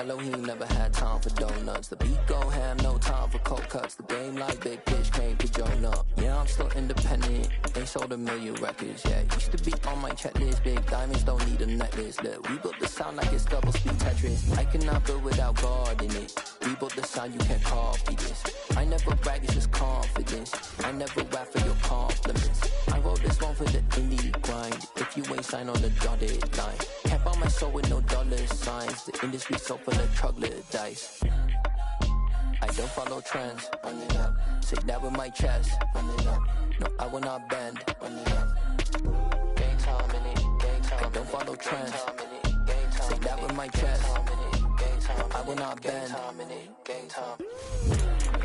Mellow, he never had time for donuts. The beat go ham, no time for cold cuts. The game like big bitch came to Jonah. Yeah, I'm still independent, ain't sold a million records yet. Used to be on my checklist, big diamonds don't need a necklace. Look, we built the sound like it's double speed Tetris. I cannot build without God in it. We built the sound, you can't copy this. I never brag, it's just confidence. I never rap for your compliments. I wrote this one for the indie grind. If you ain't signed on the dotted line, can't buy my soul with no dollar signs. The industry so full of troglodytes. I don't follow trends. Run it up. Say that with my chest. Run it up. No, I will not bend. Run it up. Gang time in it. Gang time. I don't follow trends. Say that with my chest. No, I will not bend. Gang time.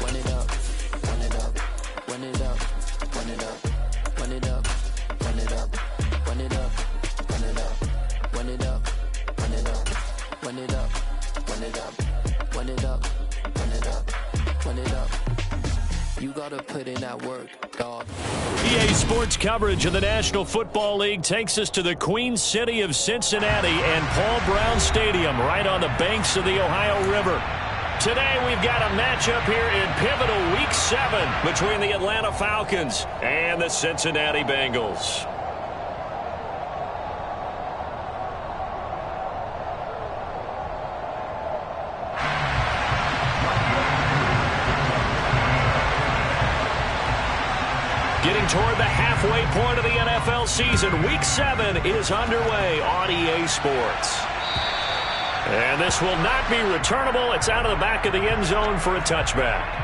Run it up. Run it up. Run it up. Run it up. Run it up. Run it up. Run it up. Run it up. Run it up. Run it up. Run it up. Run it up. Run it up. Run it up. Run it up. You gotta put in that work, dog. EA Sports coverage of the National Football League takes us to the Queen City of Cincinnati and Paul Brown Stadium right on the banks of the Ohio River. Today we've got a matchup here in pivotal Week 7 between the Atlanta Falcons and the Cincinnati Bengals. Getting toward the halfway point of the NFL season, Week 7 is underway on EA Sports. And this will not be returnable. It's out of the back of the end zone for a touchback.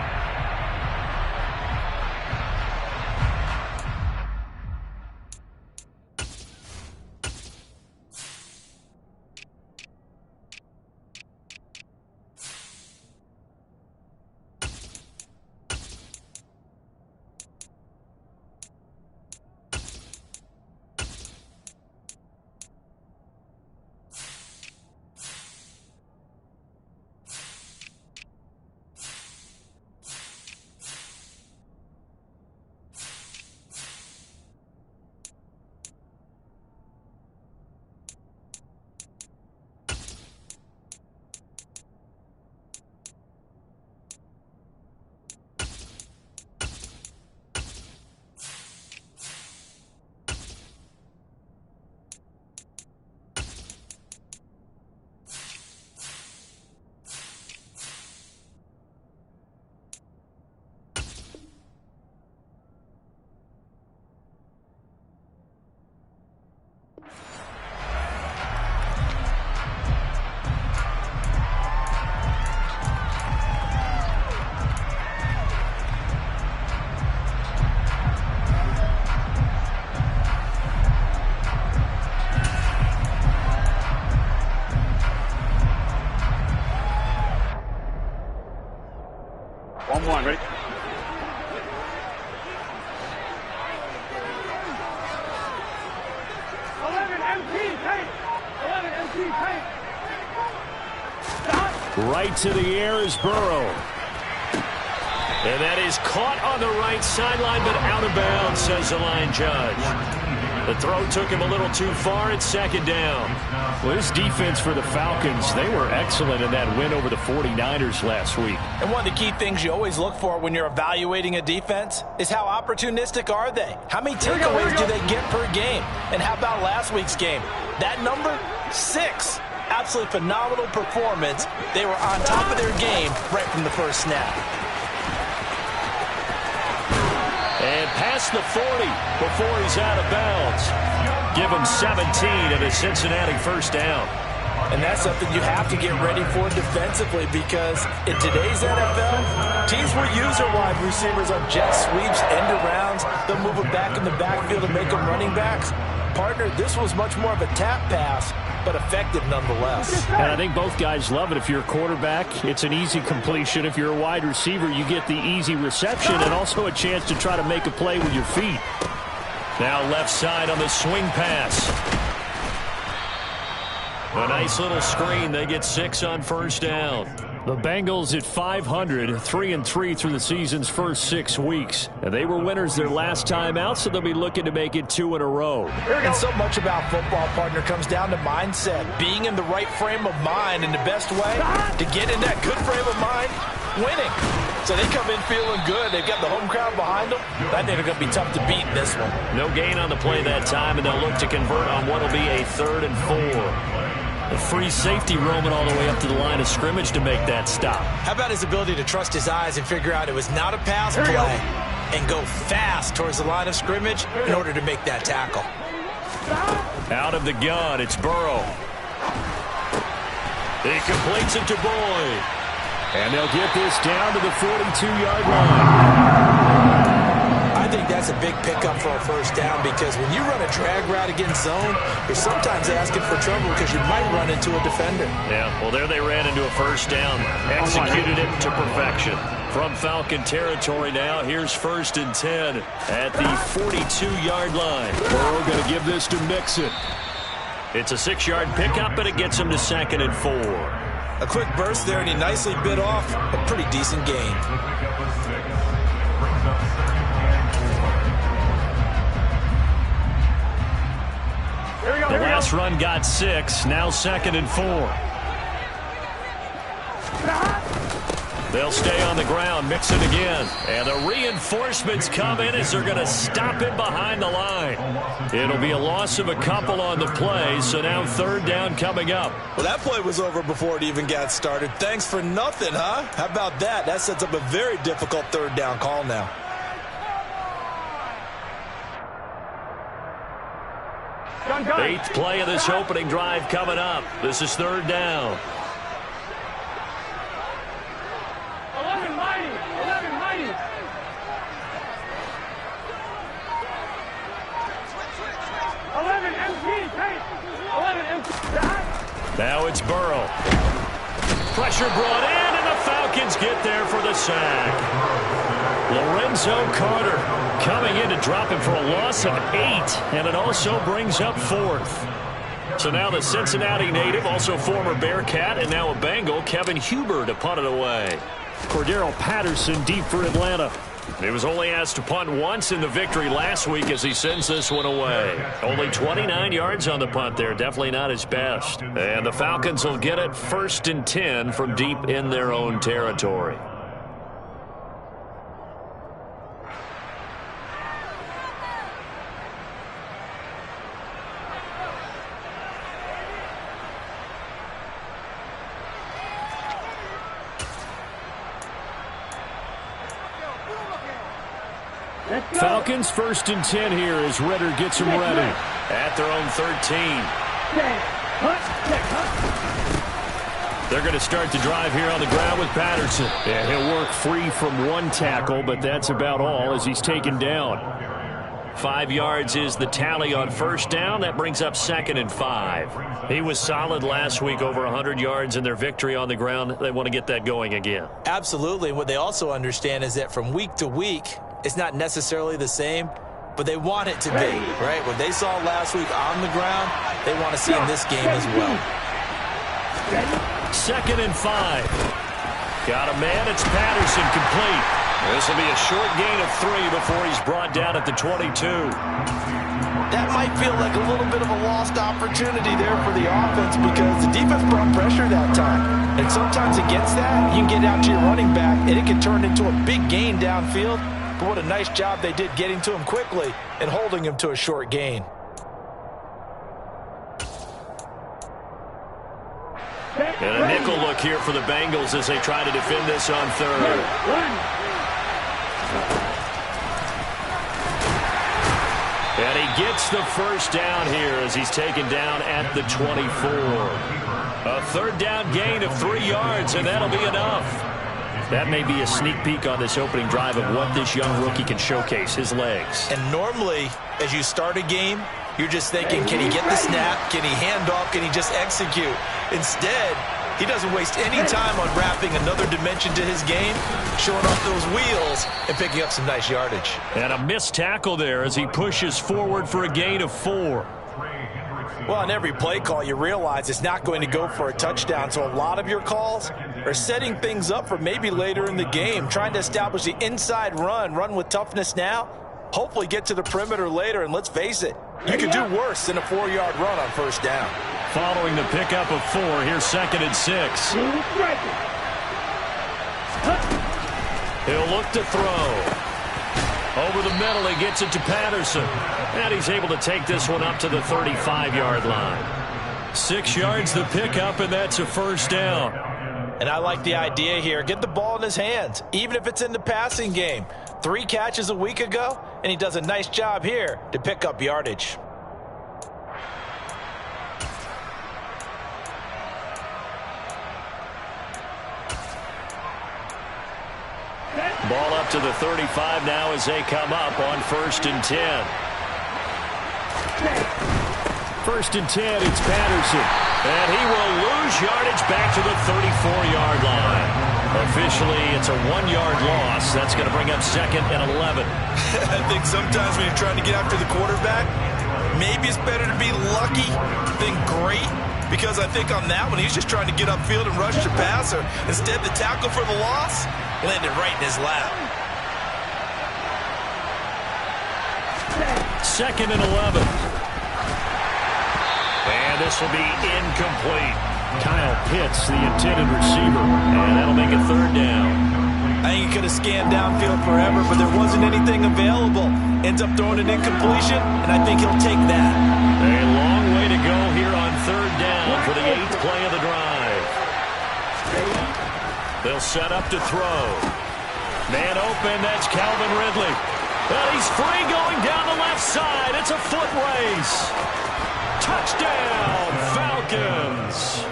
One, ready? Right to the air is Burrow. And that is caught on the right sideline, but out of bounds, says the line judge. The throw took him a little too far. It's second down. Well, this defense for the Falcons, they were excellent in that win over the 49ers last week. And one of the key things you always look for when you're evaluating a defense is how opportunistic are they? How many takeaways do they get per game? And how about last week's game? That number, 6. Absolutely phenomenal performance. They were on top of their game right from the first snap. And past the 40 before he's out of bounds. Give him 17 and a Cincinnati first down. And that's something you have to get ready for defensively, because in today's NFL, teams will use their wide receivers on jet sweeps, end arounds. They'll move them back in the backfield and make them running backs. Partner, this was much more of a tap pass, but effective nonetheless. And I think both guys love it. If you're a quarterback, it's an easy completion. If you're a wide receiver, you get the easy reception and also a chance to try to make a play with your feet. Now left side on the swing pass. A nice little screen. They get 6 on first down. The Bengals at 500, 3-3 through the season's first 6 weeks. And they were winners their last time out, so they'll be looking to make it 2 in a row. And so much about football, partner, comes down to mindset. Being in the right frame of mind, and the best way to get in that good frame of mind, winning. So they come in feeling good. They've got the home crowd behind them. I think they're going to be tough to beat in this one. No gain on the play that time, and they'll look to convert on what will be a 3rd and 4. A free safety roaming all the way up to the line of scrimmage to make that stop. How about his ability to trust his eyes and figure out it was not a pass play and go fast towards the line of scrimmage in order to make that tackle. Out of the gun, it's Burrow. He completes it to Boyd. And they'll get this down to the 42-yard line. I think that's a big pickup for a first down because when you run a drag route against zone, you're sometimes asking for trouble because you might run into a defender. Yeah, well, there they ran into a first down. Executed it to perfection. From Falcon territory now, here's 1st and 10 at the 42-yard line. Burrow going to give this to Mixon. It's a 6-yard pickup, and it gets him to 2nd and 4. A quick burst there, and he nicely bit off a pretty decent gain. The last run got 6, now 2nd and 4. They'll stay on the ground, mix it again. And the reinforcements come in as they're going to stop him behind the line. It'll be a loss of a couple on the play, so now 3rd down coming up. Well, that play was over before it even got started. Thanks for nothing, huh? How about that? That sets up a very difficult 3rd down call now. Eighth play of this opening drive coming up. This is 3rd down. 11 mighty. 11 MP, Tate. 11 MP. Now it's Burrow. Pressure brought in, and the Falcons get there for the sack. Lorenzo Carter coming in to drop him for a loss of 8, and it also brings up 4th. So now the Cincinnati native, also former Bearcat, and now a Bengal, Kevin Huber, to punt it away. Cordero Patterson deep for Atlanta. He was only asked to punt once in the victory last week as he sends this one away. Only 29 yards on the punt there. Definitely not his best. And the Falcons will get it 1st and 10 from deep in their own territory. Falcons 1st and 10 here as Ritter gets them ready. At their own 13. They're going to start the drive here on the ground with Patterson. Yeah, he'll work free from 1 tackle, but that's about all as he's taken down. 5 yards is the tally on 1st down. That brings up 2nd and 5. He was solid last week, over 100 yards in their victory on the ground. They want to get that going again. Absolutely. And what they also understand is that from week to week, it's not necessarily the same, but they want it to be, right? What they saw last week on the ground, they want to see in this game as well. 2nd and 5. Got a man. It's Patterson, complete. This will be a short gain of 3 before he's brought down at the 22. That might feel like a little bit of a lost opportunity there for the offense because the defense brought pressure that time. And sometimes against that, you can get out to your running back, and it can turn into a big gain downfield. But what a nice job they did getting to him quickly and holding him to a short gain. And a nickel look here for the Bengals as they try to defend this on 3rd. And he gets the 1st down here as he's taken down at the 24. A 3rd down gain of 3 yards, and that'll be enough. That may be a sneak peek on this opening drive of what this young rookie can showcase, his legs. And normally, as you start a game, you're just thinking, can he get the snap? Can he hand off? Can he just execute? Instead, he doesn't waste any time on wrapping another dimension to his game, showing off those wheels and picking up some nice yardage. And a missed tackle there as he pushes forward for a gain of 4. Well, on every play call, you realize it's not going to go for a touchdown, so a lot of your calls are setting things up for maybe later in the game, trying to establish the inside run with toughness now, hopefully get to the perimeter later, and let's face it, you could do worse than a 4-yard run on first down. Following the pickup of 4, here's 2nd and 6. He'll look to throw. Over the middle, he gets it to Patterson. And he's able to take this one up to the 35-yard line. 6 yards the pickup, and that's a first down. And I like the idea here. Get the ball in his hands, even if it's in the passing game. 3 catches a week ago, and he does a nice job here to pick up yardage. Ball up to the 35 now as they come up on 1st and 10. 1st and 10, it's Patterson. And he will lose yardage back to the 34-yard line. Officially, it's a 1-yard loss. That's going to bring up 2nd and 11. I think sometimes when you're trying to get after the quarterback, maybe it's better to be lucky than great. Because I think on that one, he's just trying to get upfield and rush the passer. Instead, the tackle for the loss landed right in his lap. 2nd and 11. And this will be incomplete. Kyle Pitts, the intended receiver. And that'll make it 3rd down. I think he could have scanned downfield forever, but there wasn't anything available. Ends up throwing an incompletion, and I think he'll take that. A long way to go here on 3rd down for the 8th play of the drive. They'll set up to throw. Man open, that's Calvin Ridley. Well, he's free going down the left side. It's a foot race. Touchdown, Falcons.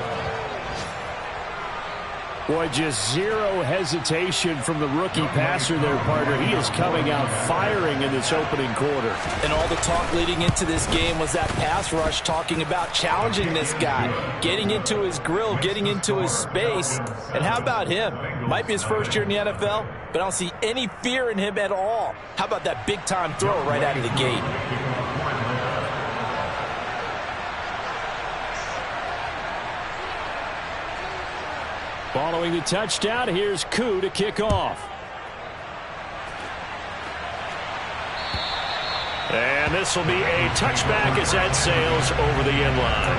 Boy, just zero hesitation from the rookie passer there, partner. He is coming out firing in this opening quarter. And all the talk leading into this game was that pass rush talking about challenging this guy, getting into his grill, getting into his space. And how about him? Might be his first year in the NFL, but I don't see any fear in him at all. How about that big-time throw right out of the gate? Following the touchdown, here's Koo to kick off. And this will be a touchback as that sails over the end line.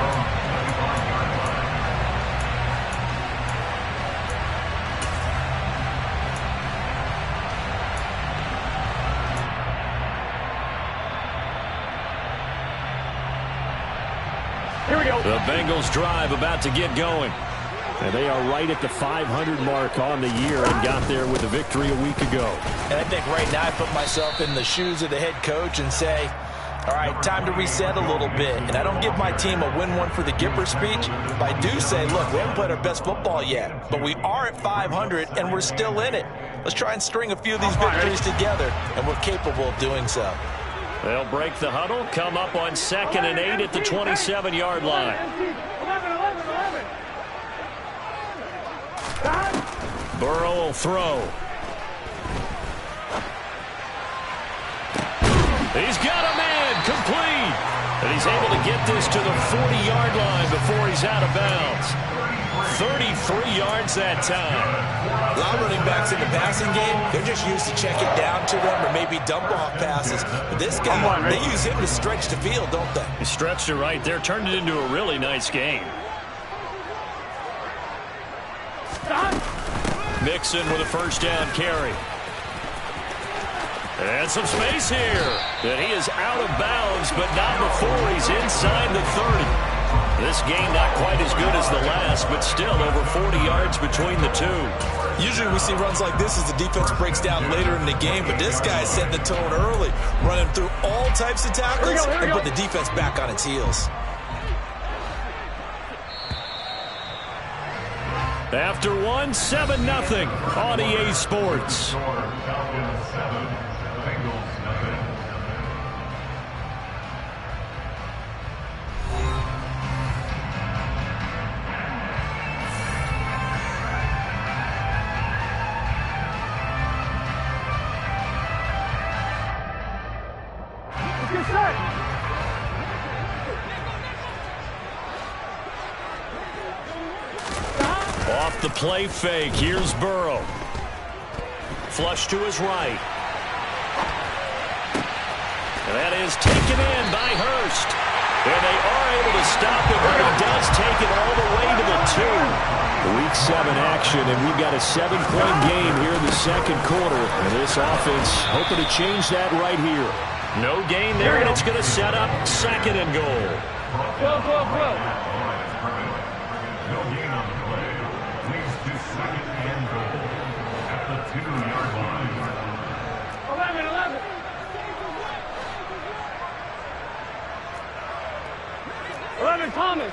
Here we go. The Bengals drive about to get going. And they are right at the 500 mark on the year and got there with a victory a week ago. And I think right now I put myself in the shoes of the head coach and say, all right, time to reset a little bit. And I don't give my team a win one for the Gipper speech, but I do say, look, we haven't played our best football yet, but we are at 500 and we're still in it. Let's try and string a few of these victories together, and we're capable of doing so. They'll break the huddle, come up on 2nd and 8 at the 27-yard line. 11. Burrow will throw. He's got a man, complete. And he's able to get this to the 40-yard line before he's out of bounds. 33 yards that time. A lot of running backs in the passing game, they're just used to check it down to them or maybe dump off passes. But this guy, they use him to stretch the field, don't they? He stretched it right there, turned it into a really nice game. Mixon with a first down carry. And some space here. And he is out of bounds, but not before he's inside the 30. This game not quite as good as the last, but still over 40 yards between the two. Usually we see runs like this as the defense breaks down later in the game, but this guy set the tone early, running through all types of tackles and put the defense back on its heels. After one, 7-0 on EA Sports. Off the play fake, here's Burrow. Flush to his right. And that is taken in by Hurst. And they are able to stop it, but he does take it all the way to the 2. Week 7 action, and we've got a 7-point game here in the second quarter. And this offense hoping to change that right here. No gain there, and it's going to set up 2nd and goal. Go, go, go. No gain on the play. Leads to 2nd and goal at the 2-yard line. 11. 11, Thomas.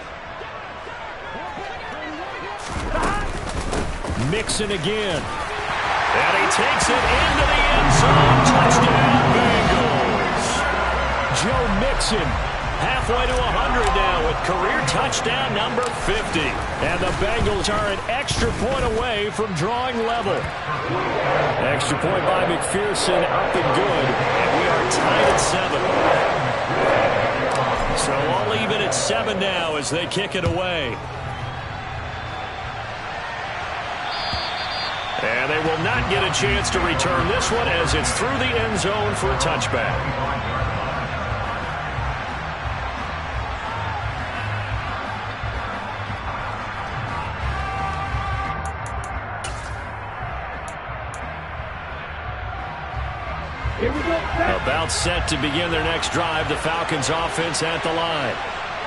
Mixon again. And he takes it into the end zone. Touchdown, Bengals. Joe Mixon halfway to 100 now with career touchdown number 50. And the Bengals are an extra point away from drawing level. Extra point by McPherson, up and good. And we are tied at 7. So all even at 7 now as they kick it away. And they will not get a chance to return this one as it's through the end zone for a touchback. Here we go. About set to begin their next drive. The Falcons offense at the line.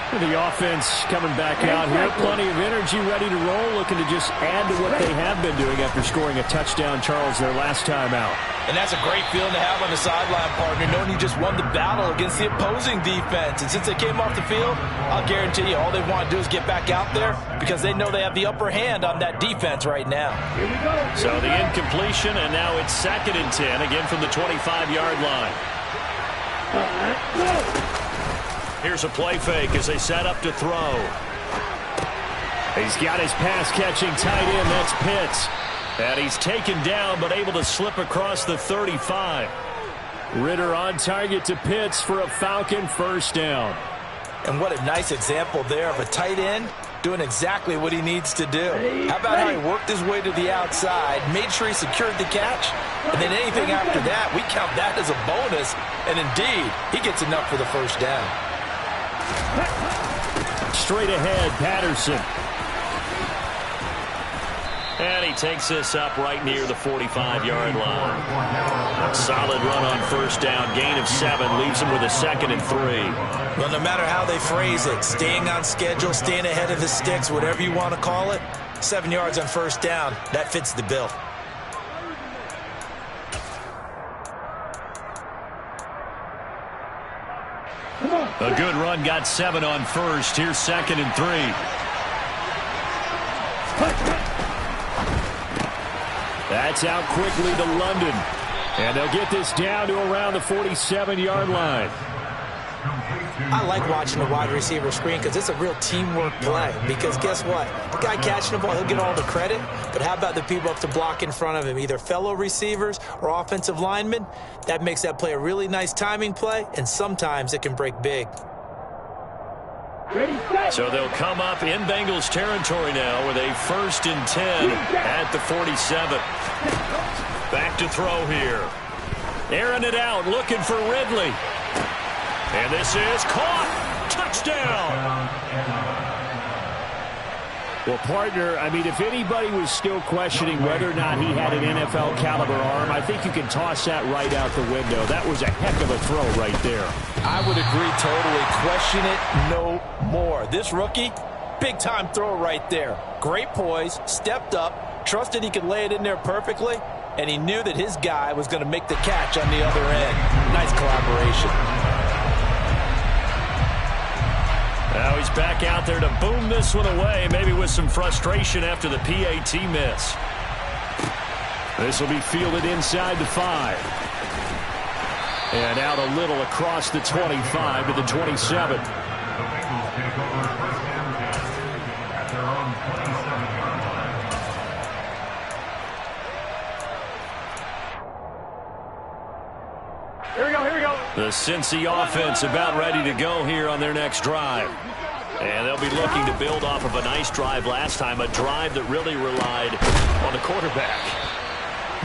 The offense coming back out here. Plenty of energy, ready to roll, looking to just add to what they have been doing after scoring a touchdown, Charles, their last time out. And that's a great feeling to have on the sideline, partner, knowing you just won the battle against the opposing defense. And since they came off the field, I'll guarantee you all they want to do is get back out there because they know they have the upper hand on that defense right now. Here we go. So the incompletion, and now it's 2nd and 10, again from the 25-yard line. Here's a play fake as they set up to throw. He's got his pass-catching tight end. That's Pitts. And he's taken down, but able to slip across the 35. Ritter on target to Pitts for a Falcon first down. And what a nice example there of a tight end doing exactly what he needs to do. How about how he worked his way to the outside, made sure he secured the catch, and then anything after that, we count that as a bonus. And indeed, he gets enough for the first down. Straight ahead, Patterson. And he takes this up right near the 45-yard line. A solid run on first down. Gain of 7 leaves him with a 2nd and 3. Well, no matter how they phrase it, staying on schedule, staying ahead of the sticks, whatever you want to call it, 7 yards on first down, that fits the bill. A good run, got 7 on first. Here's 2nd and 3. That's out quickly to London. And they'll get this down to around the 47-yard line. I like watching the wide receiver screen because it's a real teamwork play. Because guess what? The guy catching the ball, he'll get all the credit. But how about the people up to block in front of him, either fellow receivers or offensive linemen? That makes that play a really nice timing play, and sometimes it can break big. So they'll come up in Bengals territory now with a 1st and 10 at the 47. Back to throw here. Airing it out, looking for Ridley. And this is caught. Touchdown. Well, partner, I mean, if anybody was still questioning whether or not he had an NFL caliber arm, I think you can toss that right out the window. That was a heck of a throw right there. I would agree totally. Question it no more. This rookie, big-time throw right there. Great poise, stepped up, trusted he could lay it in there perfectly, and he knew that his guy was going to make the catch on the other end. Nice collaboration. Now he's back out there to boom this one away, maybe with some frustration after the PAT miss. This will be fielded inside the 5. And out a little across the 25 to the 27. The Bengals take over first and 10 at their own 27-yard line. Here we go. The Cincy offense about ready to go here on their next drive. And they'll be looking to build off of a nice drive last time, a drive that really relied on the quarterback.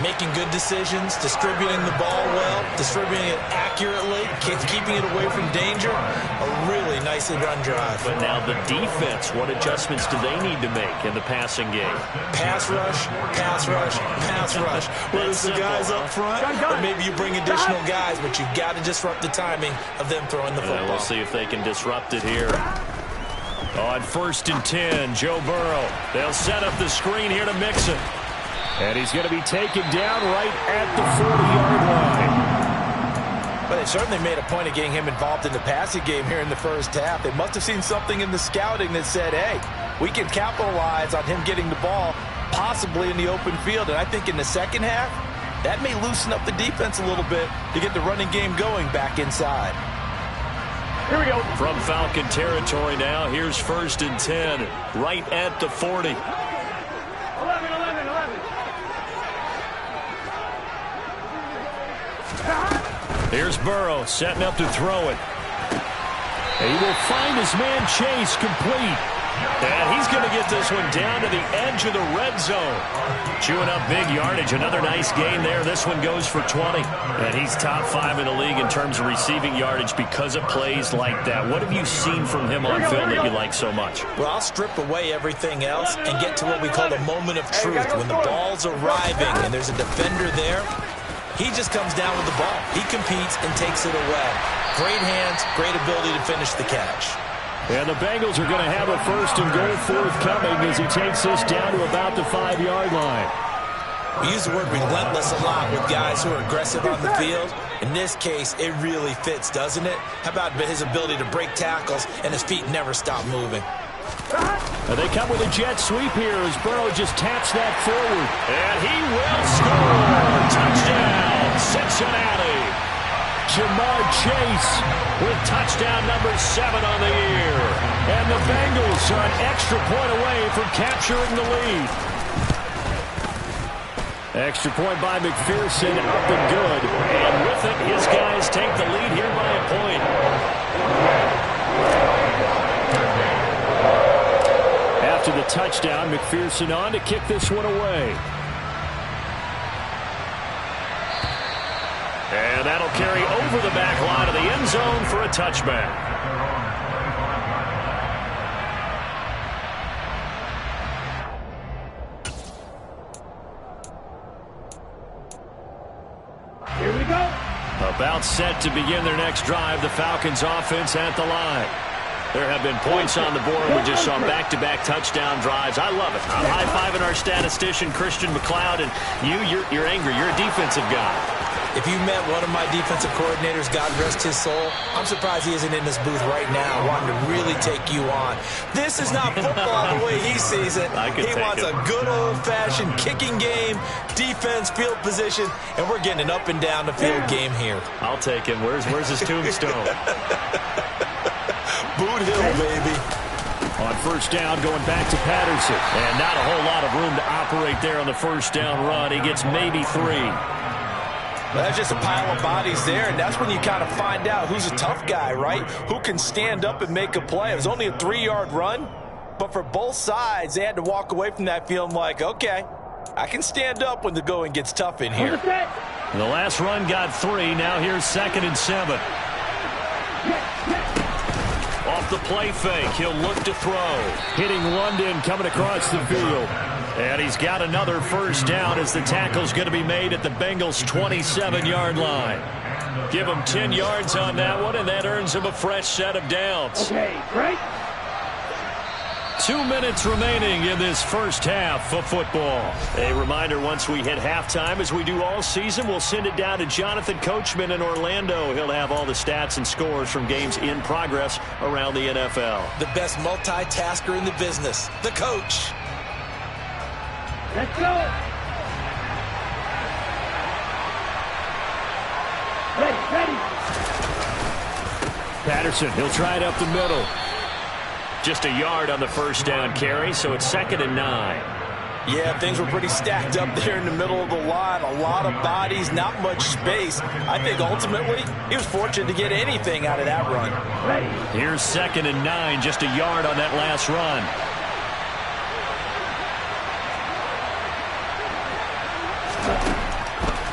Making good decisions, distributing the ball well, distributing it accurately, keeping it away from danger. A really nicely run drive. But now the defense, what adjustments do they need to make in the passing game? Pass rush, pass rush, pass rush. Whether it's the guys up front, or maybe you bring additional guys, but you've got to disrupt the timing of them throwing the football. We'll see if they can disrupt it here. On 1st and 10, Joe Burrow. They'll set up the screen here to mix it. And he's going to be taken down right at the 40-yard line. But they certainly made a point of getting him involved in the passing game here in the first half. They must have seen something in the scouting that said, hey, we can capitalize on him getting the ball possibly in the open field. And I think in the second half, that may loosen up the defense a little bit to get the running game going back inside. Here we go. From Falcon territory now, here's 1st and 10, right at the 40. 11. Here's Burrow setting up to throw it. He will find his man Chase complete. And he's going to get this one down to the edge of the red zone. Chewing up big yardage. Another nice gain there. This one goes for 20. And he's top 5 in the league in terms of receiving yardage because of plays like that. What have you seen from him on film that you like so much? Well, I'll strip away everything else and get to what we call the moment of truth. When the ball's arriving and there's a defender there, he just comes down with the ball. He competes and takes it away. Great hands, great ability to finish the catch. And the Bengals are going to have a 1st and goal forthcoming as he takes this down to about the 5-yard line. We use the word relentless a lot with guys who are aggressive on the field. In this case, it really fits, doesn't it? How about his ability to break tackles and his feet never stop moving? And they come with a jet sweep here as Burrow just taps that forward. And he will score! Touchdown, Cincinnati! Jamar Chase with touchdown number 7 on the year. And the Bengals are an extra point away from capturing the lead. Extra point by McPherson, up and good. And with it, his guys take the lead here by a point. After the touchdown, McPherson on to kick this one away. And that'll carry over the back line of the end zone for a touchback. Here we go. About set to begin their next drive, the Falcons offense at the line. There have been points on the board. We just saw back-to-back touchdown drives. I love it. I'm high-fiving our statistician, Christian McLeod, and you're angry. You're a defensive guy. If you met one of my defensive coordinators, God rest his soul, I'm surprised he isn't in this booth right now wanting to really take you on. This is not football the way he sees it. He wants a good old-fashioned kicking game, defense, field position, and we're getting an up-and-down the field game here. I'll take him. Where's his tombstone? Boot Hill, baby. On 1st down, going back to Patterson. And not a whole lot of room to operate there on the 1st down run. He gets maybe 3. Well, that's just a pile of bodies there, and that's when you kind of find out who's a tough guy, right? Who can stand up and make a play. It was only a 3-yard run, but for both sides, they had to walk away from that feeling like, okay, I can stand up when the going gets tough in here. The last run got 3. Now here's 2nd and 7. Off the play fake, he'll look to throw. Hitting London coming across the field. And he's got another 1st down as the tackle's going to be made at the Bengals' 27-yard line. Give him 10 yards on that one, and that earns him a fresh set of downs. Okay, great. 2 minutes remaining in this first half of football. A reminder, once we hit halftime, as we do all season, we'll send it down to Jonathan Coachman in Orlando. He'll have all the stats and scores from games in progress around the NFL. The best multitasker in the business, the coach. Let's go. Ready. Patterson, he'll try it up the middle. Just a yard on the 1st down carry, so it's 2nd and 9. Yeah, things were pretty stacked up there in the middle of the line. A lot of bodies, not much space. I think ultimately he was fortunate to get anything out of that run. Here's 2nd and 9, just a yard on that last run.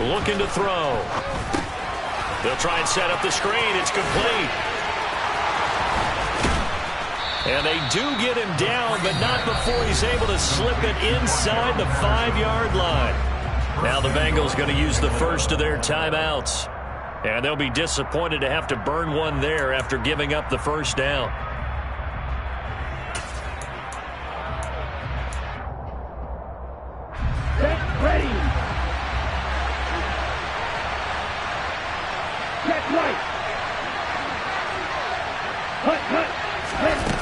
Looking to throw. They'll try and set up the screen. It's complete. And they do get him down, but not before he's able to slip it inside the 5-yard line. Now the Bengals going to use the first of their timeouts. And they'll be disappointed to have to burn one there after giving up the first down. Get ready. Get right. Cut.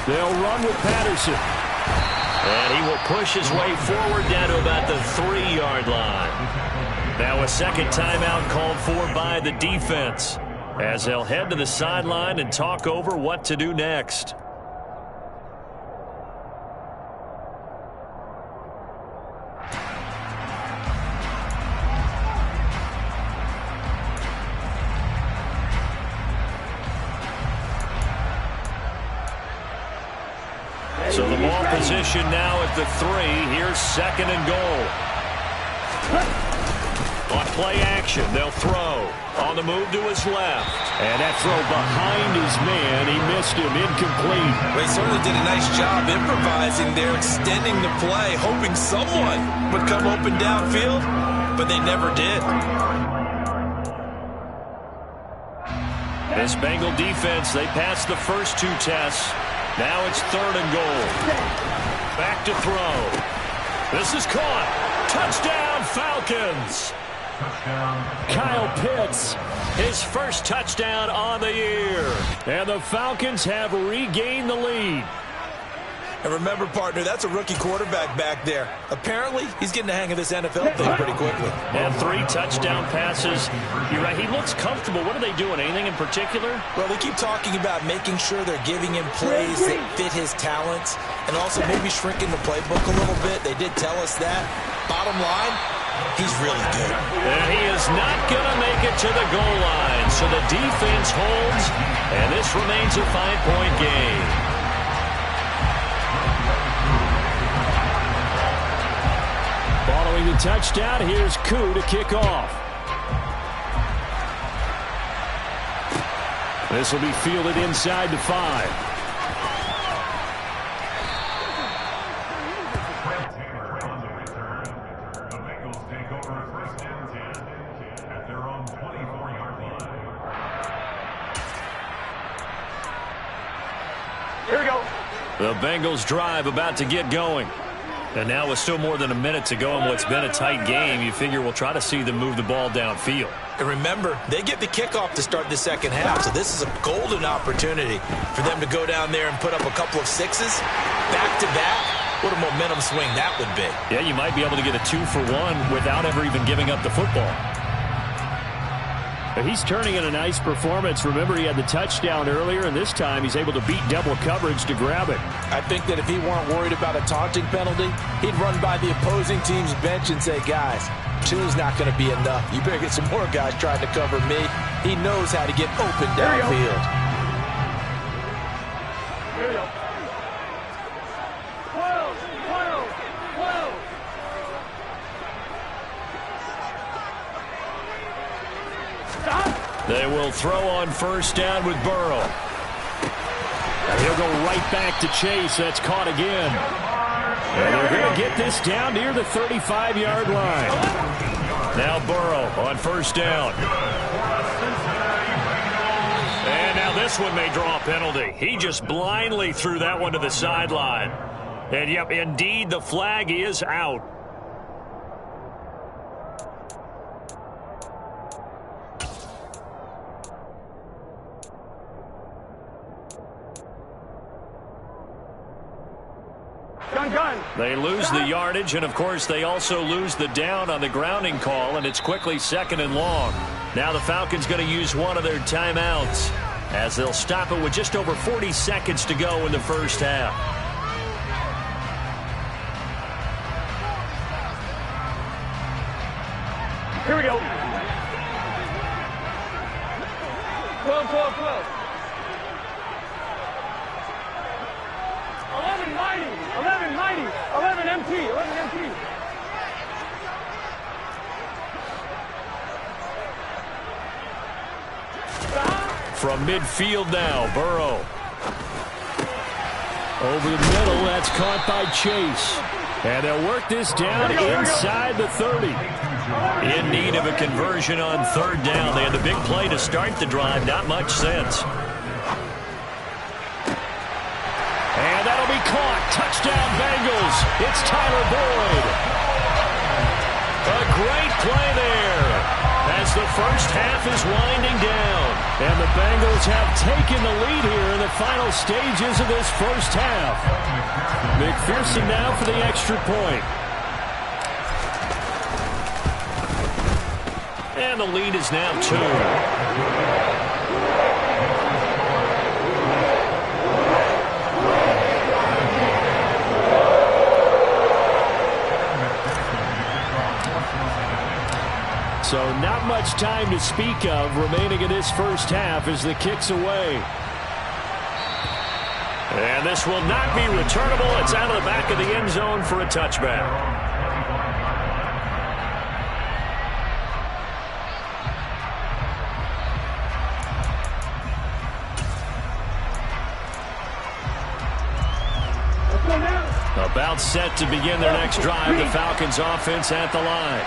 They'll run with Patterson. And he will push his way forward down to about the 3-yard line. Now a second timeout called for by the defense as they'll head to the sideline and talk over what to do next. So the ball position now at the 3. Here's 2nd and goal. On play action, they'll throw. On the move to his left. And that throw behind his man, he missed him, incomplete. They certainly did a nice job improvising there, extending the play, hoping someone would come open downfield, but they never did. This Bengal defense, they passed the first 2 tests. Now it's 3rd and goal. Back to throw. This is caught. Touchdown, Falcons. Kyle Pitts, his first touchdown on the year. And the Falcons have regained the lead. And remember, partner, that's a rookie quarterback back there. Apparently, he's getting the hang of this NFL thing pretty quickly. And 3 touchdown passes. You're right, he looks comfortable. What are they doing? Anything in particular? Well, they keep talking about making sure they're giving him plays that fit his talents and also maybe shrinking the playbook a little bit. They did tell us that. Bottom line, he's really good. And he is not going to make it to the goal line. So the defense holds, and this remains a 5-point game. Following the touchdown, here's Koo to kick off. This will be fielded inside the 5. Here we go. The Bengals drive about to get going. And now with still more than a minute to go in what's been a tight game, you figure we'll try to see them move the ball downfield. And remember, they get the kickoff to start the second half, so this is a golden opportunity for them to go down there and put up a couple of 6s back-to-back. What a momentum swing that would be. Yeah, you might be able to get a 2-for-1 without ever even giving up the football. But he's turning in a nice performance. Remember, he had the touchdown earlier, and this time he's able to beat double coverage to grab it. I think that if he weren't worried about a taunting penalty, he'd run by the opposing team's bench and say, guys, 2's not going to be enough. You better get some more guys trying to cover me. He knows how to get open downfield. Here we go. 12. Stop. They will throw on first down with Burrow. And he'll go right back to Chase. That's caught again. And they're going to get this down near the 35-yard line. Now Burrow on first down. And now this one may draw a penalty. He just blindly threw that one to the sideline. And, yep, indeed, the flag is out. They lose the yardage, and, of course, they also lose the down on the grounding call, and it's quickly 2nd and long. Now the Falcons going to use one of their timeouts as they'll stop it with just over 40 seconds to go in the first half. Here we go. 12, 12, 12. 11, 90. 11, 90. 11, MT. 11, MT. From midfield now, Burrow. Over the middle, that's caught by Chase. And they'll work this down inside the 30. In need of a conversion on third down. They had the big play to start the drive. Not much sense. And that'll be caught. Touchdown, Bengals. It's Tyler Boyd. A great play there as the first half is winding down. And the Bengals have taken the lead here in the final stages of this first half. McPherson now for the extra point. And the lead is now 2. So not much time to speak of remaining in this first half as the kick's away. And this will not be returnable. It's out of the back of the end zone for a touchback. About set to begin their next drive, the Falcons offense at the line.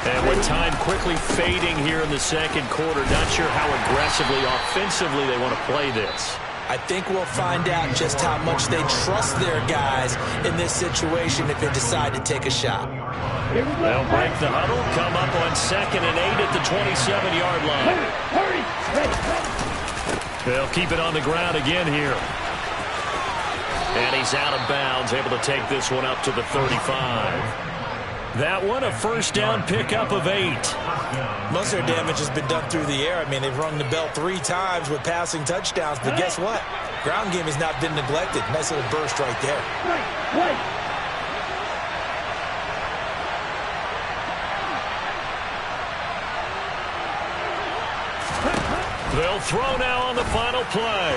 And with time quickly fading here in the second quarter, not sure how aggressively, offensively they want to play this. I think we'll find out just how much they trust their guys in this situation if they decide to take a shot. They'll break the huddle, come up on 2nd and 8 at the 27-yard line. They'll keep it on the ground again here. And he's out of bounds, able to take this one up to the 35. That one, a first down pickup of 8. Most of their damage has been done through the air. I mean, they've rung the bell 3 times with passing touchdowns, but guess what? Ground game has not been neglected. Nice little burst right there. They'll throw now on the final play.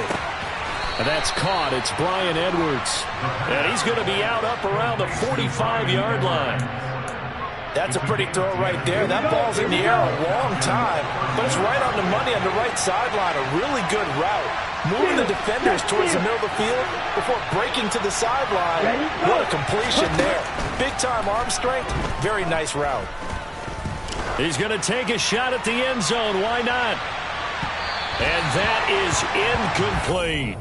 And that's caught. It's Brian Edwards. And he's going to be out up around the 45-yard line. That's a pretty throw right there. That ball's in the air a long time, but it's right on the money on the right sideline. A really good route. Moving the defenders towards the middle of the field before breaking to the sideline. What a completion there. Big-time arm strength. Very nice route. He's going to take a shot at the end zone. Why not? And that is incomplete.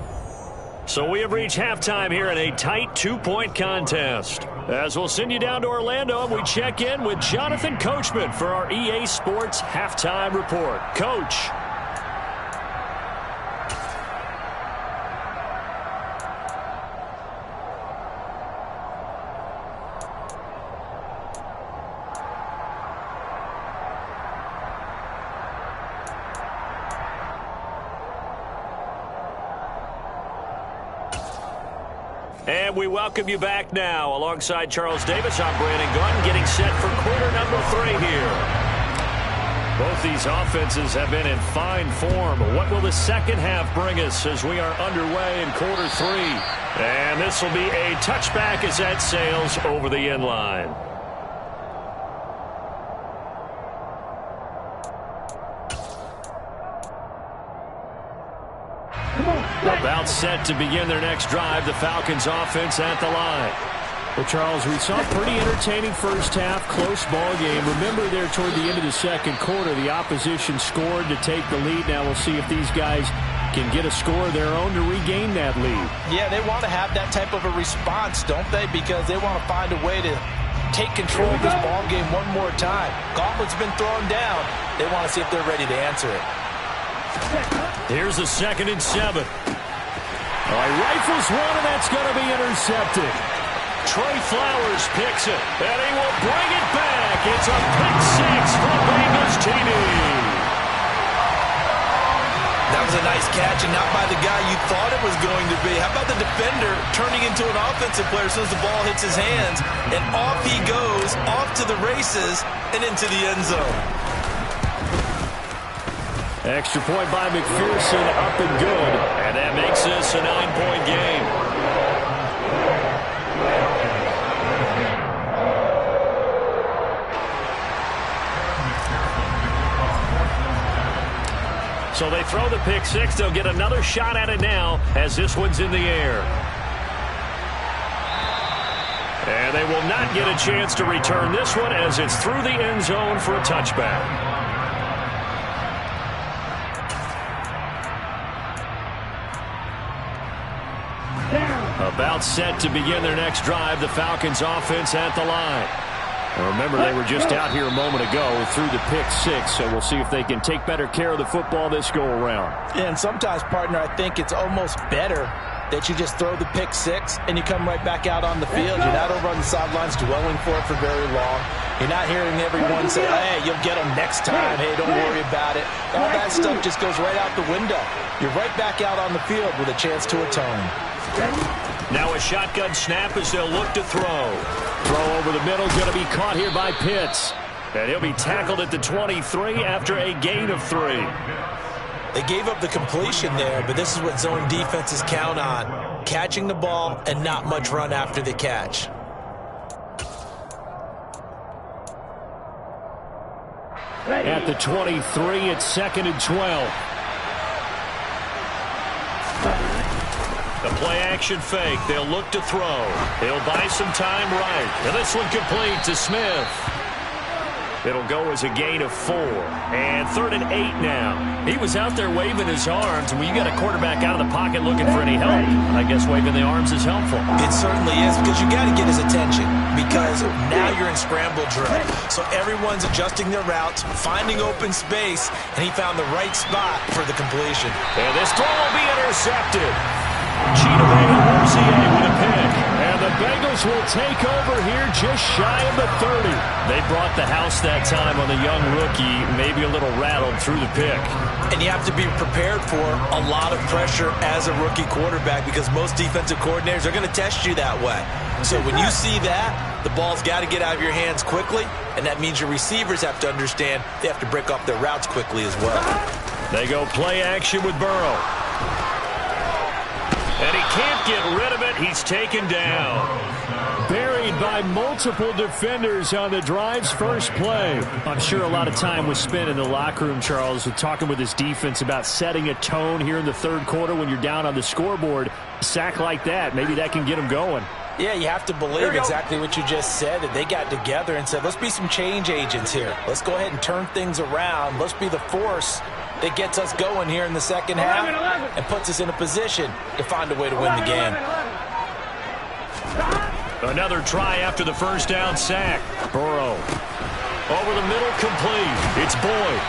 So we have reached halftime here in a tight 2-point contest. As we'll send you down to Orlando, and we check in with Jonathan Coachman for our EA Sports Halftime Report. Coach. And we welcome you back now. Alongside Charles Davis, I'm Brandon Gunn, getting set for quarter number 3 here. Both these offenses have been in fine form. What will the second half bring us as we are underway in quarter 3? And this will be a touchback as that sails over the end line. About set to begin their next drive, the Falcons offense at the line. Well, Charles, we saw a pretty entertaining first half, close ball game. Remember there toward the end of the second quarter, the opposition scored to take the lead. Now we'll see if these guys can get a score of their own to regain that lead. Yeah, they want to have that type of a response, don't they? Because they want to find a way to take control of this ball game one more time. Gauntlet's been thrown down. They want to see if they're ready to answer it. Here's a 2nd and 7. Rifles one, and that's going to be intercepted. Trey Flowers picks it, and he will bring it back. It's a pick 6 for Bengals TV. That was a nice catch, and not by the guy you thought it was going to be. How about the defender turning into an offensive player as soon as the ball hits his hands, and off he goes goes off to the races and into the end zone. Extra point by McPherson, up and good. And that makes this a 9-point game. So they throw the pick six. They'll get another shot at it now as this one's in the air. And they will not get a chance to return this one as it's through the end zone for a touchback. About set to begin their next drive, the Falcons offense at the line. Now remember, they were just out here a moment ago through the pick six, so we'll see if they can take better care of the football this go-around. Yeah, and sometimes, partner, I think it's almost better that you just throw the pick six and you come right back out on the field. You're not over on the sidelines dwelling for it for very long. You're not hearing everyone say, hey, you'll get them next time. Hey, don't worry about it. All that stuff just goes right out the window. You're right back out on the field with a chance to atone. Now a shotgun snap as they'll look to throw. Throw over the middle, going to be caught here by Pitts. And he'll be tackled at the 23 after a gain of 3. They gave up the completion there, but this is what zone defenses count on. Catching the ball and not much run after the catch. At the 23, it's 2nd and 12. The play-action fake. They'll look to throw. He'll buy some time right. And this one complete to Smith. It'll go as a gain of 4. And 3rd and 8 now. He was out there waving his arms, and when you got a quarterback out of the pocket looking for any help, I guess waving the arms is helpful. It certainly is, because you got to get his attention, because now you're in scramble drill. So everyone's adjusting their routes, finding open space, and he found the right spot for the completion. And this throw will be intercepted. Chidobe with a pick. And the Bengals will take over here just shy of the 30. They brought the house that time on the young rookie, maybe a little rattled through the pick. And you have to be prepared for a lot of pressure as a rookie quarterback, because most defensive coordinators are going to test you that way. So when you see that, the ball's got to get out of your hands quickly, and that means your receivers have to understand they have to break off their routes quickly as well. They go play action with Burrow. And he can't get rid of it. He's taken down. Buried by multiple defenders on the drive's first play. I'm sure a lot of time was spent in the locker room, Charles, talking with his defense about setting a tone here in the 3rd quarter when you're down on the scoreboard. A sack like that, maybe that can get them going. Yeah, you have to believe exactly what you just said, that they got together and said, let's be some change agents here. Let's go ahead and turn things around. Let's be the force that gets us going here in the second half and puts us in a position to find a way to win the game. Another try after the first down sack. Burrow. Over the middle, complete. It's Boyd.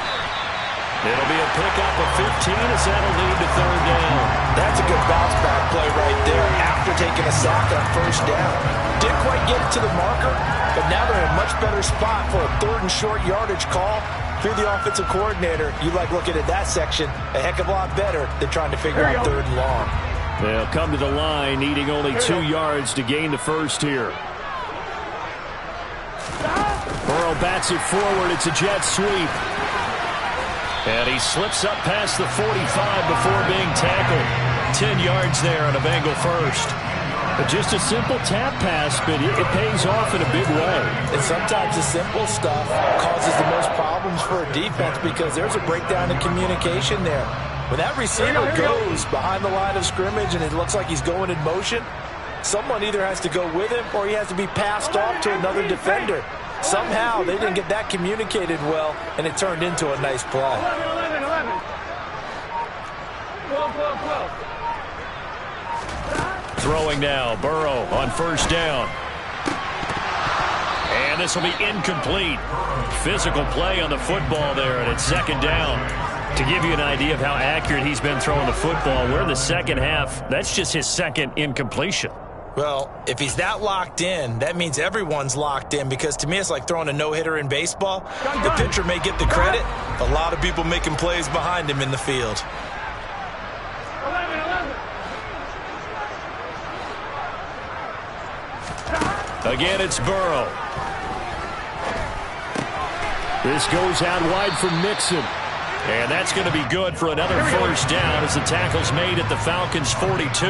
It'll be a pickup of 15 as that'll lead to 3rd down. That's a good bounce back play right there after taking a sack on 1st down. Didn't quite get it to the marker, but now they're in a much better spot for a 3rd and short yardage call. Through the offensive coordinator, you like looking at that section a heck of a lot better than trying to figure out 3rd and long. They'll come to the line, needing only 2 yards to gain the first here. Burrow bats it forward. It's a jet sweep. And he slips up past the 45 before being tackled. 10 yards there on a Bengal first. Just a simple tap pass, but it pays off in a big way. And sometimes the simple stuff causes the most problems for a defense, because there's a breakdown in communication there. When that receiver goes behind the line of scrimmage and it looks like he's going in motion, someone either has to go with him or he has to be passed off to another defender. Somehow they didn't get that communicated well, and it turned into a nice play. 11. 12. Throwing now, Burrow on 1st down. And this will be incomplete. Physical play on the football there, and it's 2nd down. To give you an idea of how accurate he's been throwing the football, we're in the second half. That's just his 2nd incompletion. Well, if he's that locked in, that means everyone's locked in, because to me it's like throwing a no-hitter in baseball. The pitcher may get the credit, a lot of people making plays behind him in the field. 11. Again, it's Burrow. This goes out wide for Mixon. And that's going to be good for another first down as the tackle's made at the Falcons' 42.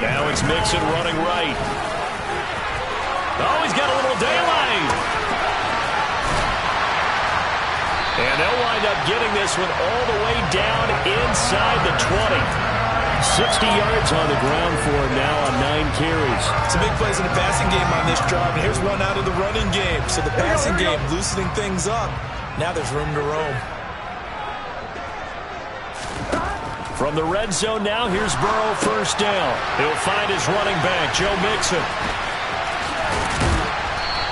Now it's Mixon running right. Oh, he's got a little daylight. And they'll wind up getting this one all the way down inside the 20. 60 yards on the ground for him now on 9 carries. Some big plays in the passing game on this drive, and here's one out of the running game. So the passing game loosening things up. Now there's room to roam. From the red zone now, here's Burrow first down. He'll find his running back, Joe Mixon.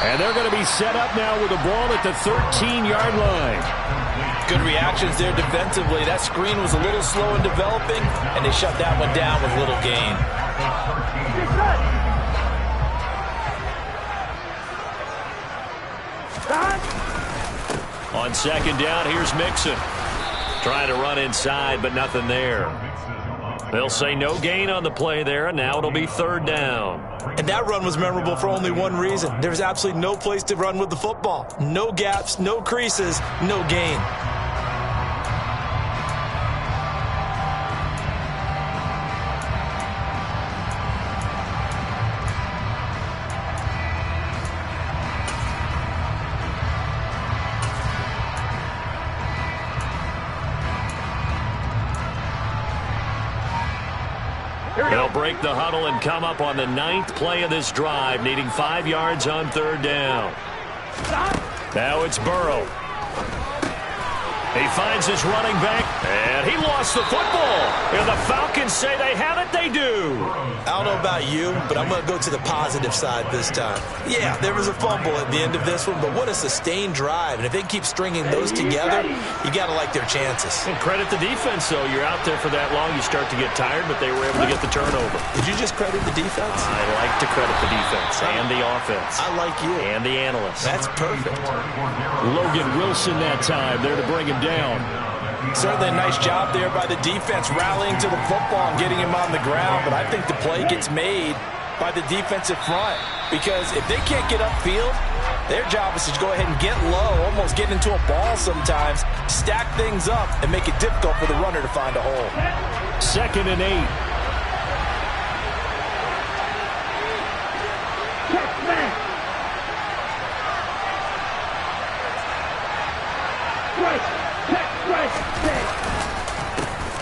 And they're going to be set up now with the ball at the 13-yard line. Good reactions there defensively. That screen was a little slow in developing, and they shut that one down with little gain. On second down, here's Mixon. Trying to run inside, but nothing there. They'll say no gain on the play there, and now it'll be third down. And that run was memorable for only one reason. There's absolutely no place to run with the football. No gaps, no creases, no gain. They'll break the huddle and come up on the 9th play of this drive, needing 5 yards on third down. Now it's Burrow. He finds his running back, and he lost the football. And the Falcons say they have it, they do. I don't know about you, but I'm going to go to the positive side this time. Yeah, there was a fumble at the end of this one, but what a sustained drive. And if they keep stringing those together, you got to like their chances. And credit the defense, though. You're out there for that long, you start to get tired, but they were able to get the turnover. Did you just credit the defense? I like to credit the defense and the offense. I like you. And the analysts. That's perfect. Logan Wilson that time there to bring him down. Certainly a nice job there by the defense rallying to the football and getting him on the ground, but I think the play gets made by the defensive front because if they can't get upfield, their job is to go ahead and get low, almost get into a ball sometimes, stack things up, and make it difficult for the runner to find a hole. 2nd and 8.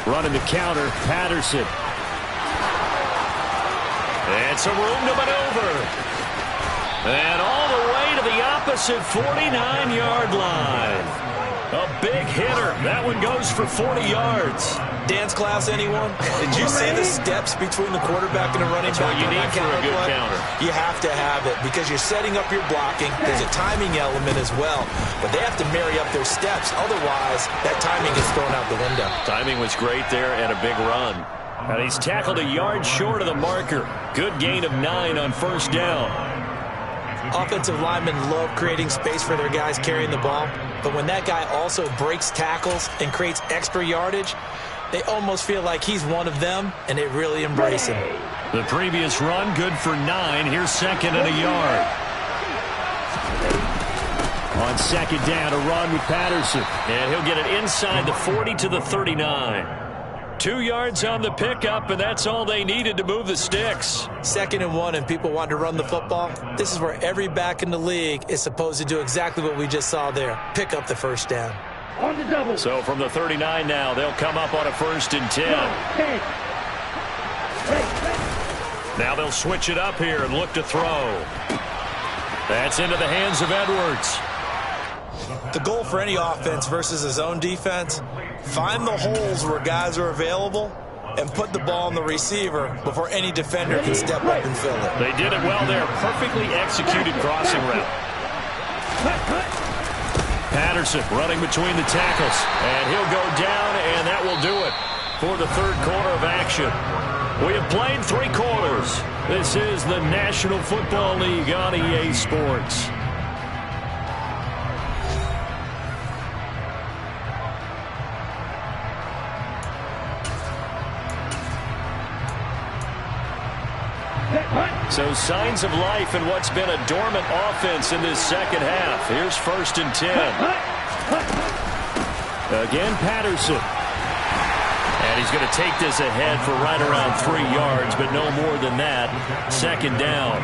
Running the counter, Patterson. And some room to maneuver. And all the way to the opposite 49-yard line. A big hitter. That one goes for 40 yards. Dance class, anyone? Did you see the steps between the quarterback and the running back? That's what you need for a good counter. You have to have it because you're setting up your blocking. There's a timing element as well, but they have to marry up their steps. Otherwise, that timing is thrown out the window. Timing was great there and a big run. And he's tackled a yard short of the marker. Good gain of 9 on first down. Offensive linemen love creating space for their guys carrying the ball, but when that guy also breaks tackles and creates extra yardage, they almost feel like he's one of them, and they really embrace him. The previous run, good for 9. Here's 2nd and a yard. On 2nd down, a run with Patterson. And he'll get it inside the 40 to the 39. 2 yards on the pickup, and that's all they needed to move the sticks. 2nd and 1, and people want to run the football. This is where every back in the league is supposed to do exactly what we just saw there. Pick up the first down. On the double. So from the 39 now, they'll come up on a 1st and 10. Now they'll switch it up here and look to throw. That's into the hands of Edwards. The goal for any offense versus his own defense, find the holes where guys are available and put the ball on the receiver before any defender can step up and fill it. They did it well there. Perfectly executed crossing route. Patterson running between the tackles. And he'll go down, and that will do it for the 3rd quarter of action. We have played 3 quarters. This is the National Football League on EA Sports. So signs of life in what's been a dormant offense in this second half. Here's 1st and 10. Again, Patterson. And he's going to take this ahead for right around 3 yards, but no more than that. 2nd down.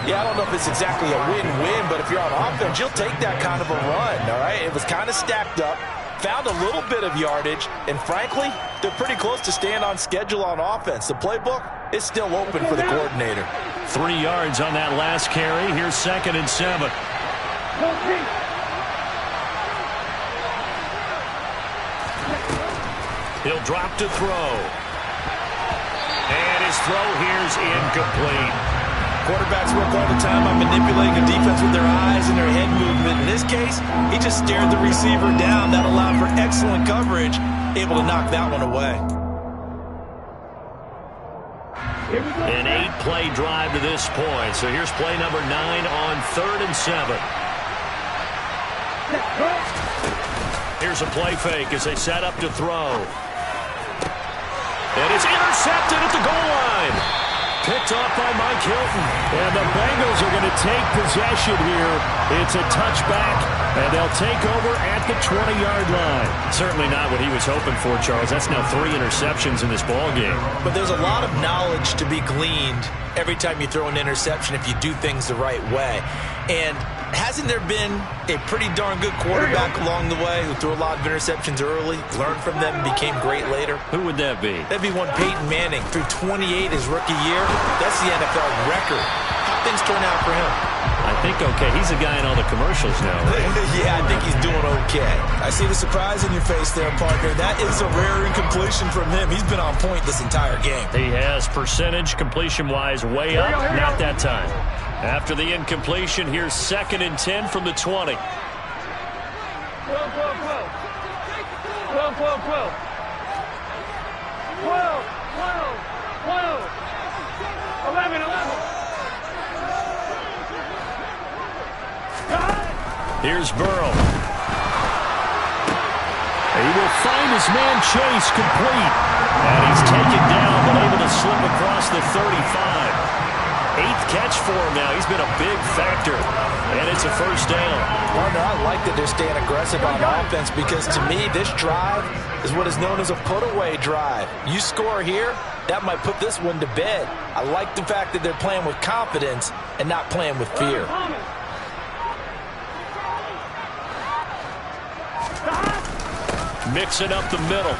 Yeah, I don't know if it's exactly a win-win, but if you're on offense, you'll take that kind of a run, all right? It was kind of stacked up, found a little bit of yardage, and frankly, they're pretty close to staying on schedule on offense. The playbook is still open for the coordinator. 3 yards on that last carry. Here's 2nd and 7. He'll drop to throw. And his throw here's incomplete. Quarterbacks work all the time on manipulating a defense with their eyes and their head movement. In this case, he just stared the receiver down. That allowed for excellent coverage, able to knock that one away. An 8-play drive to this point. So here's play number 9 on 3rd and 7. Here's a play fake as they set up to throw. And it's intercepted at the goal line. Picked off by Mike Hilton. And the Bengals are going to take possession here. It's a touchback, and they'll take over at the 20-yard line. Certainly not what he was hoping for, Charles. That's now 3 interceptions in this ballgame. But there's a lot of knowledge to be gleaned every time you throw an interception if you do things the right way. And hasn't there been a pretty darn good quarterback along the way who threw a lot of interceptions early, learned from them, and became great later? Who would that be? That'd be one Peyton Manning. Threw 28 his rookie year. That's the NFL record. How things turn out for him? I think okay. He's a guy in all the commercials now, right? Yeah, I think he's doing okay. I see the surprise in your face there, partner. That is a rare incompletion from him. He's been on point this entire game. He has percentage completion-wise way up. Not that time. After the incompletion, here's 2nd and 10 from the 20. 12, 12, 12. 12, 12, 12. 12, 12, 12. 11, 11. Here's Burrow. He will find his man Chase complete. And he's taken down, but able to slip across the 35. 8th catch for him now. He's been a big factor. And it's a 1st down. Partner, I like that they're staying aggressive on offense because to me, this drive is what is known as a put-away drive. You score here, that might put this one to bed. I like the fact that they're playing with confidence and not playing with fear. Mixing up the middle.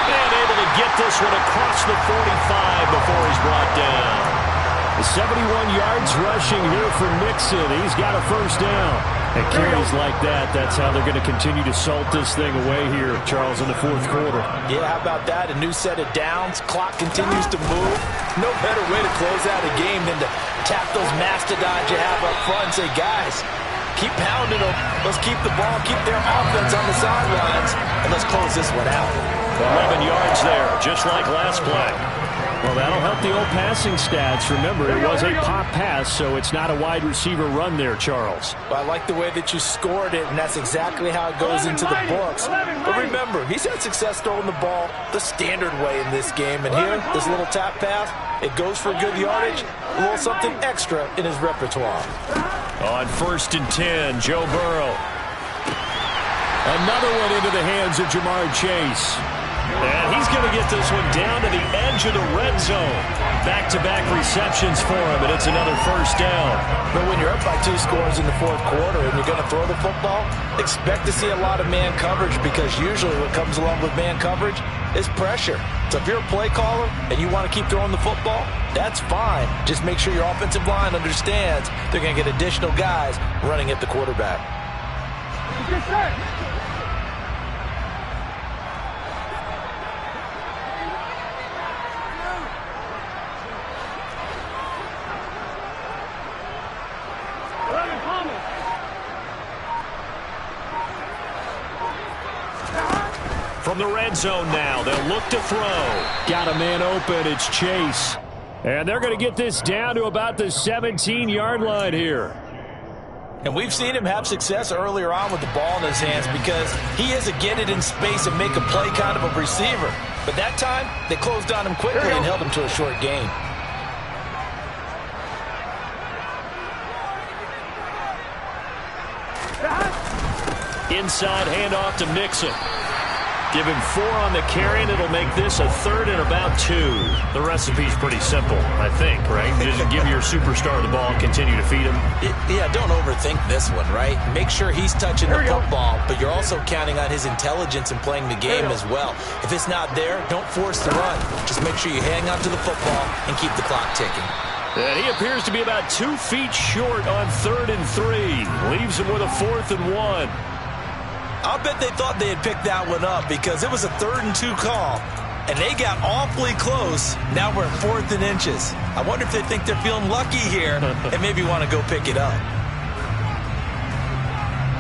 And able to get this one across the 45 before he's brought down. 71 yards rushing here for Mixon. He's got a 1st down. And carries like that, that's how they're going to continue to salt this thing away here, Charles, in the 4th quarter. Yeah, how about that? A new set of downs. Clock continues to move. No better way to close out a game than to tap those mastodons you have up front and say, guys, keep pounding them. Let's keep the ball, keep their offense on the sidelines, and let's close this one out. 11 yards there, just like last play. Well, that'll help the old passing stats. Remember, it was a pop pass, so it's not a wide receiver run there, Charles. Well, I like the way that you scored it, and that's exactly how it goes into the books. But remember, he's had success throwing the ball the standard way in this game. And here, this little tap pass, it goes for good yardage, a little something extra in his repertoire. On 1st and 10, Joe Burrow. Another one into the hands of Jamar Chase. And he's going to get this one down to the edge of the red zone. Back-to-back receptions for him, and it's another 1st down. But when you're up by 2 scores in the 4th quarter and you're going to throw the football, expect to see a lot of man coverage because usually what comes along with man coverage is pressure. So if you're a play caller and you want to keep throwing the football, that's fine. Just make sure your offensive line understands they're going to get additional guys running at the quarterback. Yes, sir. From the red zone now, they'll look to throw. Got a man open, it's Chase. And they're going to get this down to about the 17-yard line here. And we've seen him have success earlier on with the ball in his hands because he is a get it in space and make a play kind of a receiver. But that time, they closed on him quickly and held him to a short gain. Inside handoff to Mixon. Give him 4 on the carry, and it'll make this a 3rd and about 2. The recipe's pretty simple, I think, right? Just give your superstar the ball and continue to feed him. Yeah, don't overthink this one, right? Make sure he's touching the football, but you're also counting on his intelligence in playing the game as well. If it's not there, don't force the run. Just make sure you hang on to the football and keep the clock ticking. And he appears to be about 2 feet short on 3rd and 3. Leaves him with a 4th and 1. I'll bet they thought they had picked that one up because it was a 3rd and 2 call, and they got awfully close. Now we're at 4th and inches. I wonder if they think they're feeling lucky here and maybe want to go pick it up.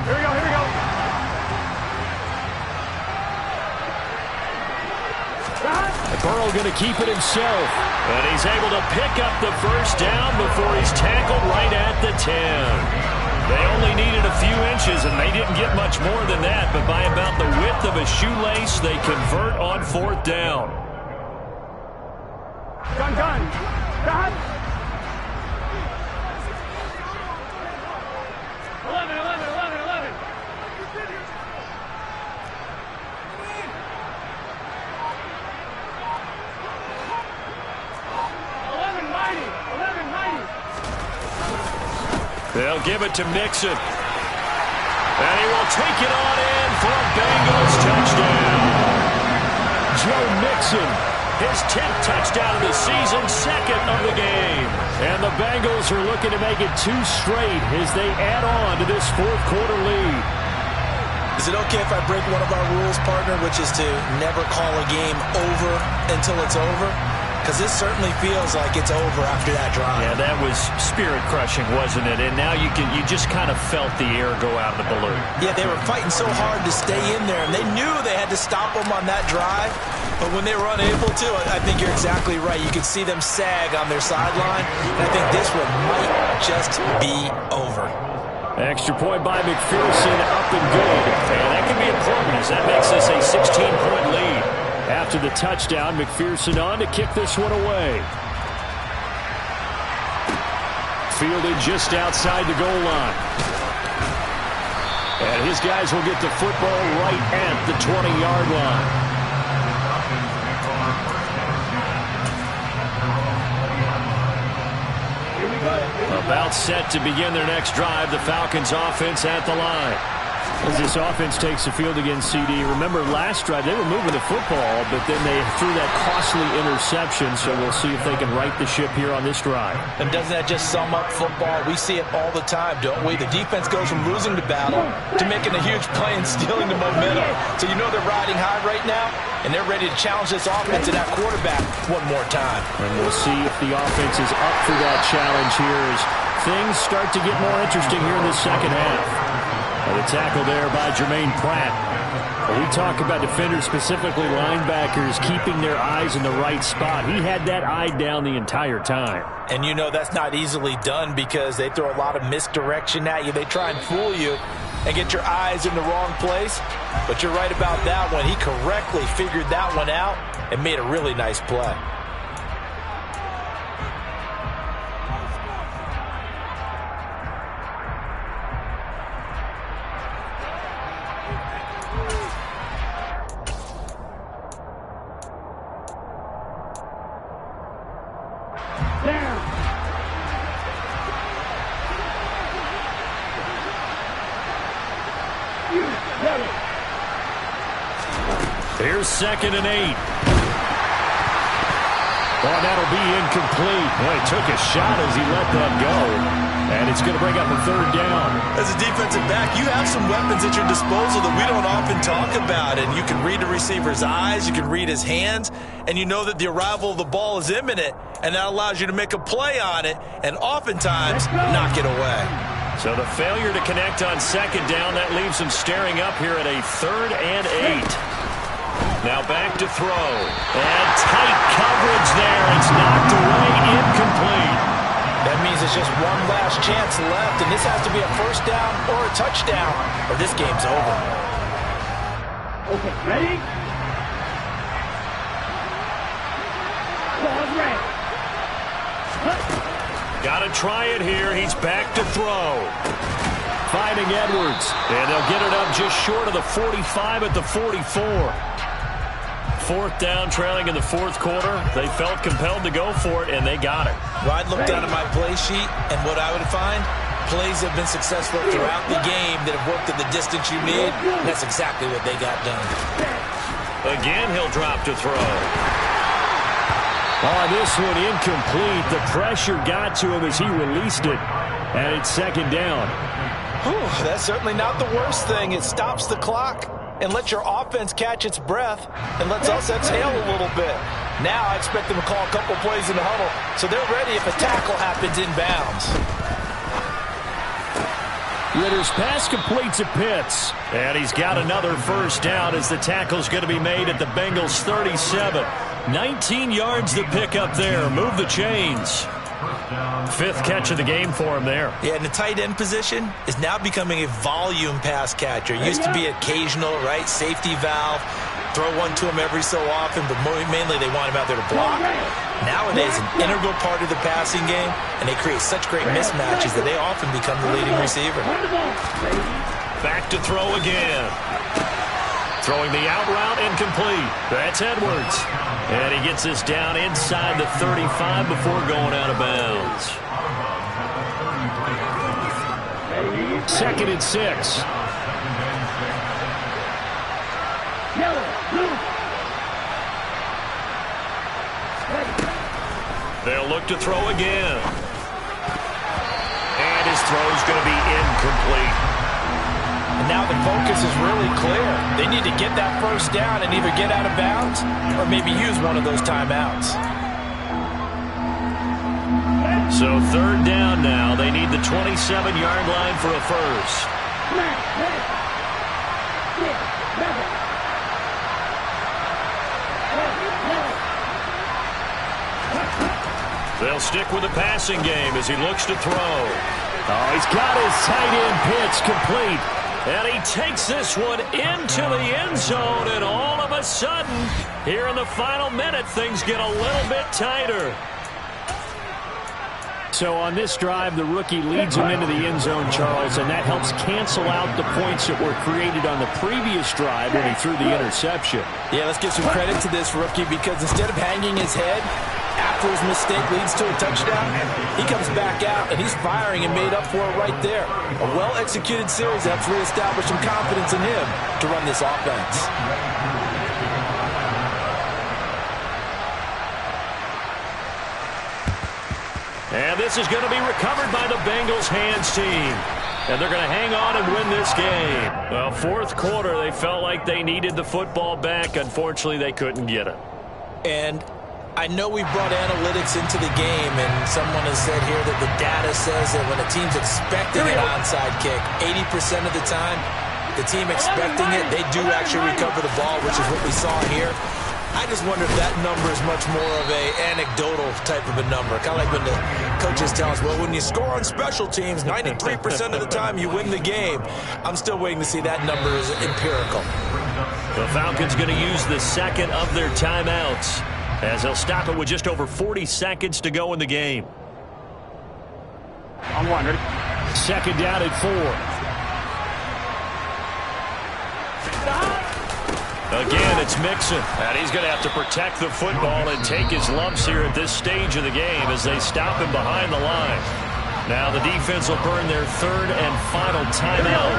Here we go, here we go. Burrow going to keep it himself. And he's able to pick up the first down before he's tackled right at the 10. They only needed a few inches, and they didn't get much more than that. But by about the width of a shoelace, they convert on 4th down. Gun. Gun. 11. 11, mighty. They'll give it to Mixon. And he will take it on in for a Bengals touchdown. Joe Mixon, his 10th touchdown of the season, 2nd of the game. And the Bengals are looking to make it 2 straight as they add on to this 4th quarter lead. Is it okay if I break one of our rules, partner, which is to never call a game over until it's over? Because this certainly feels like it's over after that drive. Yeah, that was spirit-crushing, wasn't it? And now you just kind of felt the air go out of the balloon. Yeah, they were fighting so hard to stay in there, and they knew they had to stop them on that drive. But when they were unable to, I think you're exactly right. You could see them sag on their sideline, and I think this one might just be over. Extra point by McPherson, up and good. And that can be important as that makes this a 16-point lead. After the touchdown, McPherson on to kick this one away. Fielded just outside the goal line. And his guys will get the football right at the 20-yard line. About set to begin their next drive, the Falcons offense at the line. As this offense takes the field against CD, remember last drive they were moving the football, but then they threw that costly interception, so we'll see if they can right the ship here on this drive. And doesn't that just sum up football? We see it all the time, don't we? The defense goes from losing the battle to making a huge play and stealing the momentum. So you know they're riding high right now, and they're ready to challenge this offense and that quarterback one more time. And we'll see if the offense is up for that challenge here as things start to get more interesting here in the second half. The tackle there by Jermaine Pratt. We talk about defenders, specifically linebackers, keeping their eyes in the right spot. He had that eye down the entire time. And you know that's not easily done because they throw a lot of misdirection at you. They try and fool you and get your eyes in the wrong place. But you're right about that one. He correctly figured that one out and made a really nice play. Here's 2nd and 8. Oh, that'll be incomplete. Boy, he took a shot as he let that go. And it's going to bring up a 3rd down. As a defensive back, you have some weapons at your disposal that we don't often talk about. And you can read the receiver's eyes, you can read his hands, and you know that the arrival of the ball is imminent. And that allows you to make a play on it and oftentimes knock it away. So the failure to connect on 2nd down, that leaves him staring up here at a 3rd and 8. Now back to throw. And tight coverage there. It's knocked away, incomplete. That means it's just one last chance left stopped, and this has to be a first down or a touchdown, or this game's over. Okay, ready? Ball's ready. Got to try it here. He's back to throw. Finding Edwards. And they'll get it up just short of the 45 at the 44. Fourth down, trailing in the fourth quarter. They felt compelled to go for it, and they got it. Well, I'd look down at my play sheet, and what I would find, plays have been successful throughout the game that have worked at the distance you need. And that's exactly what they got done. Again, he'll drop to throw. On this one, incomplete. The pressure got to him as he released it. And it's second down. Whew, that's certainly not the worst thing. It stops the clock and lets your offense catch its breath and lets us exhale a little bit. Now I expect them to call a couple plays in the huddle, so they're ready if a tackle happens inbounds. Ritter's pass completes at Pitts. And he's got another first down as the tackle's going to be made at the Bengals' 37. 19 yards to pick up there. Move the chains. Fifth catch of the game for him there. Yeah, and the tight end position is now becoming a volume pass catcher. Used to be occasional, right? Safety valve. Throw one to him every so often, but mainly they want him out there to block. Nowadays, an integral part of the passing game, and they create such great mismatches that they often become the leading receiver. Back to throw again. Throwing the out route incomplete. That's Edwards. And he gets this down inside the 35 before going out of bounds. Second and 6. They'll look to throw again. And his throw's going to be incomplete. And now the focus is really clear. They need to get that first down and either get out of bounds or maybe use one of those timeouts. So third down now. They need the 27-yard line for a first. They'll stick with the passing game as he looks to throw. Oh, he's got his tight end pitch complete. And he takes this one into the end zone. And all of a sudden, here in the final minute, things get a little bit tighter. So on this drive, the rookie leads him into the end zone, Charles, and that helps cancel out the points that were created on the previous drive when he threw the interception. Yeah, let's give some credit to this rookie because instead of hanging his head after his mistake leads to a touchdown, he comes back out and he's firing and made up for it right there. A well-executed series helps reestablish some confidence in him to run this offense. And this is going to be recovered by the Bengals hands team. And they're going to hang on and win this game. Well, fourth quarter, they felt like they needed the football back. Unfortunately, they couldn't get it. And I know we brought analytics into the game, and someone has said here that the data says that when a team's expecting an onside kick, 80% of the time, the team expecting it, they do actually recover the ball, which is what we saw here. I just wonder if that number is much more of a anecdotal type of a number. Kind of like when the coaches tell us, well, when you score on special teams, 93% of the time you win the game. I'm still waiting to see that number is empirical. The Falcons going to use the second of their timeouts as they'll stop it with just over 40 seconds to go in the game. I'm wondering. Second down at 4. Again, it's Mixon, and he's going to have to protect the football and take his lumps here at this stage of the game as they stop him behind the line. Now the defense will burn their third and final timeout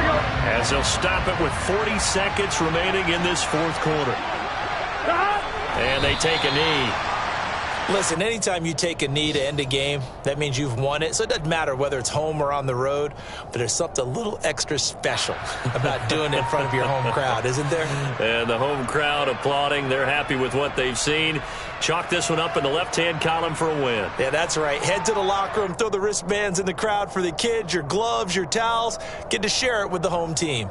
as they'll stop it with 40 seconds remaining in this fourth quarter. And they take a knee. Listen, anytime you take a knee to end a game, that means you've won it. So it doesn't matter whether it's home or on the road, but there's something a little extra special about doing it in front of your home crowd, isn't there? And the home crowd applauding. They're happy with what they've seen. Chalk this one up in the left-hand column for a win. Yeah, that's right. Head to the locker room, throw the wristbands in the crowd for the kids, your gloves, your towels. Get to share it with the home team.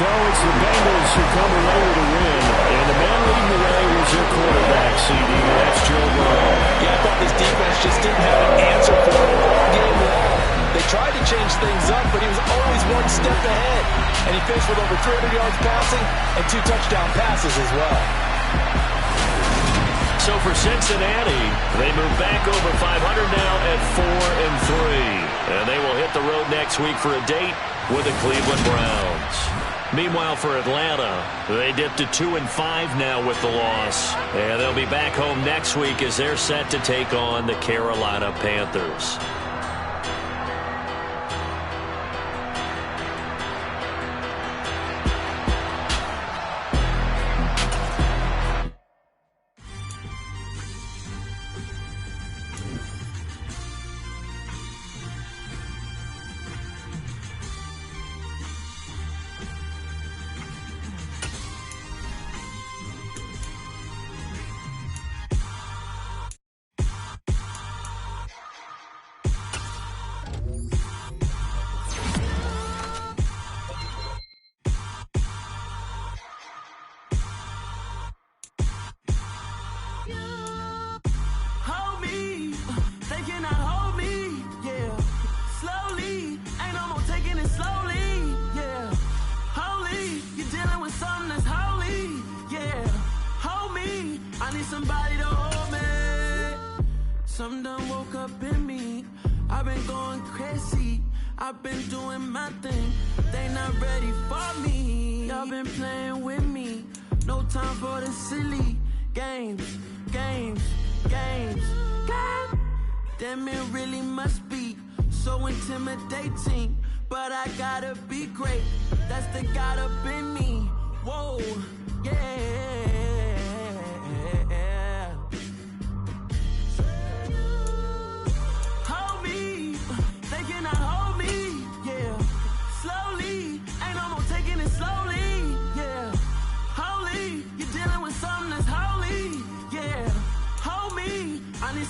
So it's the Bengals who come away with a win, and the man leading the way was their quarterback, CD. That's Joe Burrow. Yeah, I thought this defense just didn't have an answer for him all game long. They tried to change things up, but he was always one step ahead. And he finished with over 300 yards passing and 2 touchdown passes as well. So for Cincinnati, they move back over 500 now at 4-3. And they will hit the road next week for a date with the Cleveland Browns. Meanwhile, for Atlanta, they dipped to 2-5 now with the loss. And they'll be back home next week as they're set to take on the Carolina Panthers. Somebody to hold me. Something done woke up in me. I've been going crazy. I've been doing my thing. They not ready for me. Y'all been playing with me. No time for the silly games. Damn, it really must be so intimidating. But I gotta be great. That's the God up in me. Whoa, yeah.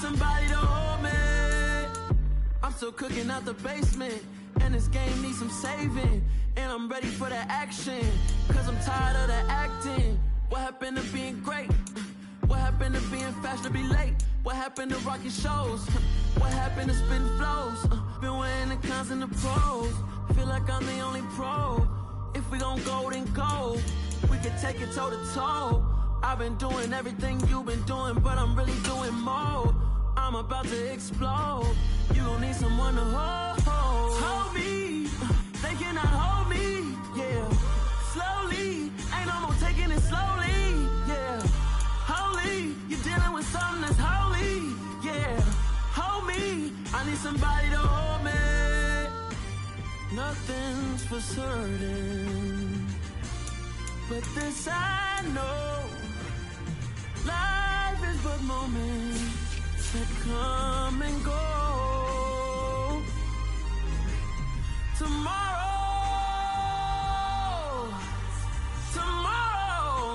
Somebody to hold me. I'm still cooking out the basement, and this game needs some saving. And I'm ready for the action, cause I'm tired of the acting. What happened to being great? What happened to being fast to be late? What happened to rocking shows? What happened to spitting flows? Been wearing the cons and the pros. Feel like I'm the only pro. If we gon' go, then go. We can take it toe to toe. I've been doing everything you've been doing, but I'm really doing more. I'm about to explode. You gon' need someone to hold me. They cannot hold me, yeah. Slowly, ain't no more taking it slowly, yeah. Holy, you're dealing with something that's holy, yeah. Hold me, I need somebody to hold me. Nothing's for certain, but this I know. Life is but moments that come and go. Tomorrow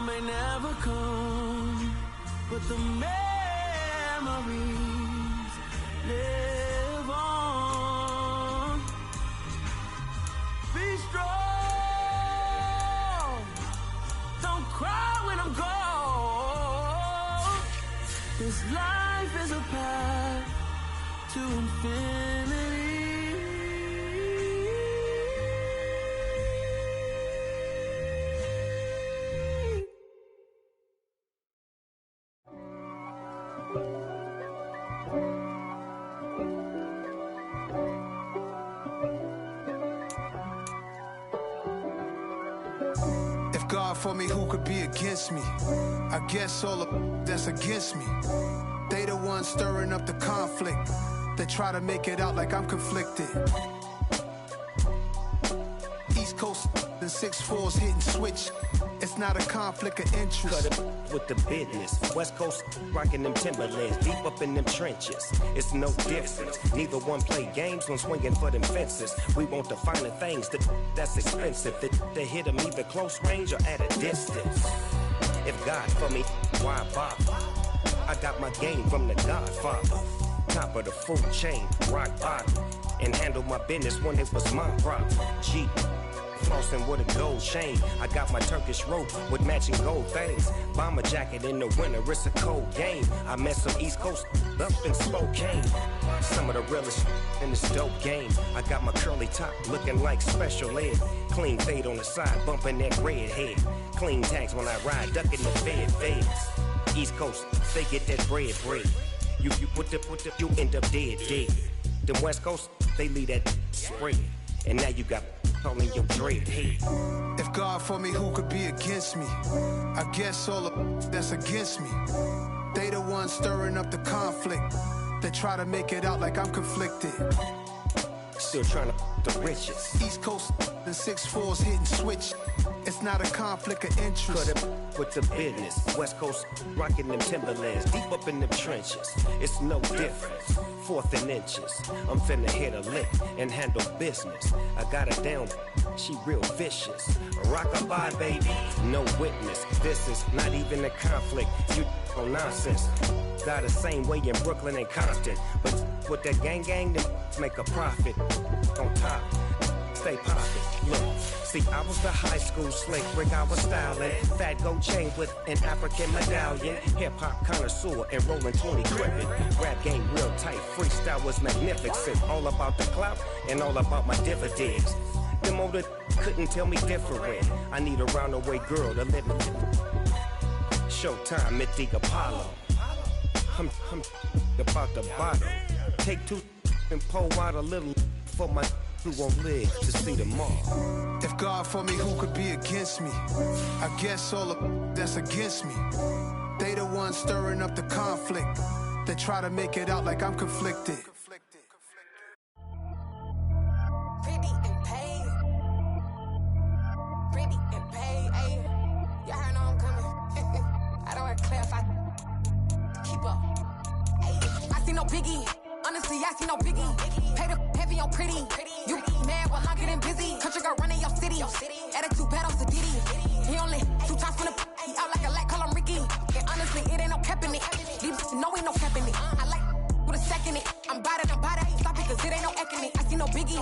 may never come, but the memories live on. Be strong, don't cry when I'm gone. This life is a path to infinity. If God for me, who could be against me? I guess all of that's against me. They the ones stirring up the conflict. They try to make it out like I'm conflicted. East Coast and 6'4's hitting switch. It's not a conflict of interest. Cut it with the business. West Coast rocking them Timberlands, deep up in them trenches. It's no difference. Neither one play games when swinging for them fences. We want the finer things that's expensive. That hit them either close range or at a distance. If God for me, why bother? I got my game from the Godfather. Top of the food chain, rock bottom. And handle my business when it was my problem. G, flossing with a gold chain. I got my Turkish rope with matching gold things. Bomber jacket in the winter, it's a cold game. I met some East Coast up in Spokane. Some of the realest in this dope game. I got my curly top looking like special ed. Clean fade on the side, bumping that red head. Clean tags when I ride, ducking the feds. East Coast, they get that bread. You put the, you end up dead. Them West Coast, they leave that spread. And now you got all in your dread head. If God for me, who could be against me? I guess all of that's against me. They the ones stirring up the conflict. They try to make it out like I'm conflicted. Still trying to the riches. East Coast and 6'4s hitting switch. It's not a conflict of interest. Cut it with the business. West Coast rocking them Timberlands, deep up in them trenches. It's no difference. 4th and inches. I'm finna hit a lick and handle business. I got her down, she real vicious. Rock-a-bye, baby, no witness. This is not even a conflict. You on nonsense. Got the same way in Brooklyn and Compton. But with that gang, them make a profit. On top, stay poppin'. Look, see, I was the high school slick Rick, I was styling. Fat gold chain with an African medallion. Hip-hop connoisseur and rolling 20 gripping. Rap game real tight, freestyle was magnificent. All about the clout and all about my dividends. Them older couldn't tell me different. I need a roundaway girl to live in. Showtime at the Apollo. I'm about the bottle. Take 2 and pour out a little for my who won't live to see tomorrow. If God for me, who could be against me? I guess all of that's against me. They the ones stirring up the conflict. They try to make it out like I'm conflicted. Pretty and paid. Pretty and paid. Ayy, y'all heard know I'm coming. I don't want to clarify. Keep up. Ayy, I see no biggie. Honestly, I see no biggie. Pay the heavy on pretty. You mad while I'm getting busy. Country girl running your city. Attitude bad on Sadiddy. He only 2 times from the he out like a light, call him Ricky. And honestly, it ain't no cap in it. These no ain't no cap in it. I like with a second it. I'm bad at Stop it, cause it ain't no eking it. I see no biggie.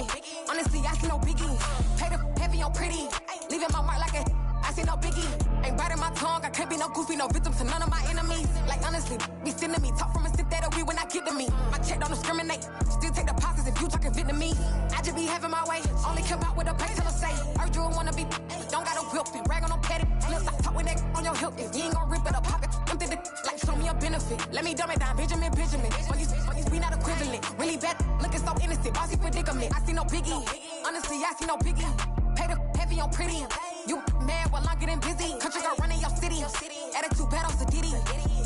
Honestly, I see no biggie. Pay the heavy on pretty. Leaving my mark like a I see no biggie. Ain't biting my tongue. I can't be no goofy, no victim to none of my enemies. Like honestly, be sending me talk from a stick that'll be when I get to me. My check don't discriminate. Still take deposits if you talking Vietnamese. I just be having my way. Only come out with a pay till I say. Heard you wanna be. Don't got a whip and brag on no petty. Flips, I talk with that on your hip. If you ain't gon' rip it up, pocket. Empty the like show me a benefit. Let me dumb it down, Benjamin. When you we not equivalent. Really bad, looking so innocent. Bossy predicament. I see no biggie. Honestly, I see no biggie. Pay the heavy on pretty. You mad while I'm getting busy. Country girl running your city. Attitude bad on Sadiddy.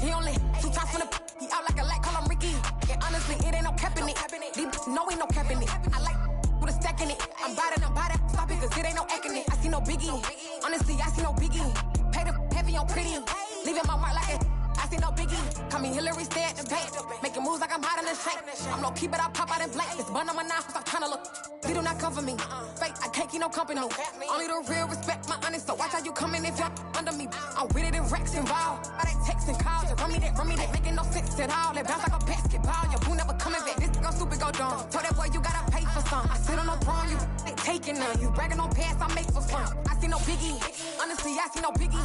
He only 2 times from the he out like a light, call him Ricky. And honestly, it ain't no cap in it. These no ain't no cap in it. I like with a stack in it. I'm bad at Stop it, cause it ain't no eking it. I see no biggie. Honestly, I see no biggie. Pay the heavy on pretty. Leaving my mark like a I see no biggie. Call me Hillary, stay at the bank. Making moves like I'm hot in the shank. I'm low key, but I pop out in blank. It's bun on my knife, I'm trying to look. They do not come for me. Fake, I can't keep no company. Only the real respect my honest. So watch how you coming if you're under me. I'm with it in Rex involved. All that text and calls. Run me that making no sense at all. They bounce like a basketball. Your boo never coming back. This go stupid, go dumb. Told that boy you gotta pay for some. I sit on no throne, you taking none. You bragging on past, I make for fun. I see no biggie. Honestly, I see no biggie.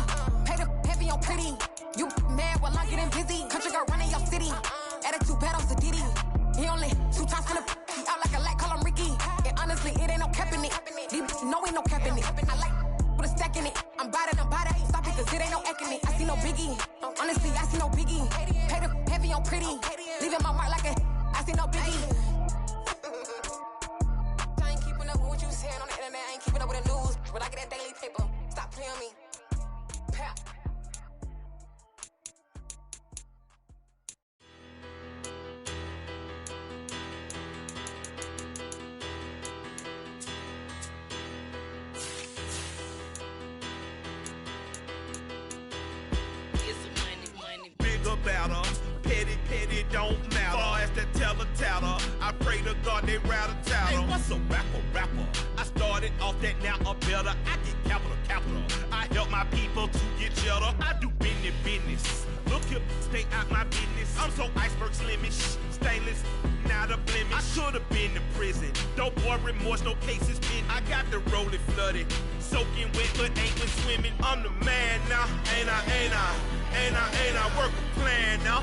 Pay the heavy on pretty. You mad while I'm getting busy. Country girl running your city. Attitude bad on Sadiddy. He only 2 times from the he out like a light, call him Ricky. And honestly, it ain't no cap in it. These no ain't no cap in it. I like with a stack in it. I'm bad at Stop it, cause it ain't no eking it. I see no biggie. Honestly, I see no biggie. Pay the heavy on pretty. Leaving my mark like a I see no biggie. I ain't keeping up with what you saying on the internet. I ain't keeping up with the news. But I get that daily paper. Stop playing me. Pap. Better, petty don't matter. Far as the teller, I pray to God they rattle tattle. Hey, what's a rapper? I started off that, now I'm better. I get capital. I help my people to get cheddar. I do business. Look here, stay out my business. I'm so iceberg slimish, stainless, not a blemish. I should have been to prison. Dope boy remorse, no cases pinned. I got the rolling flooded, soaking wet, but ain't been swimming. I'm the man now, ain't I? Work a plan now.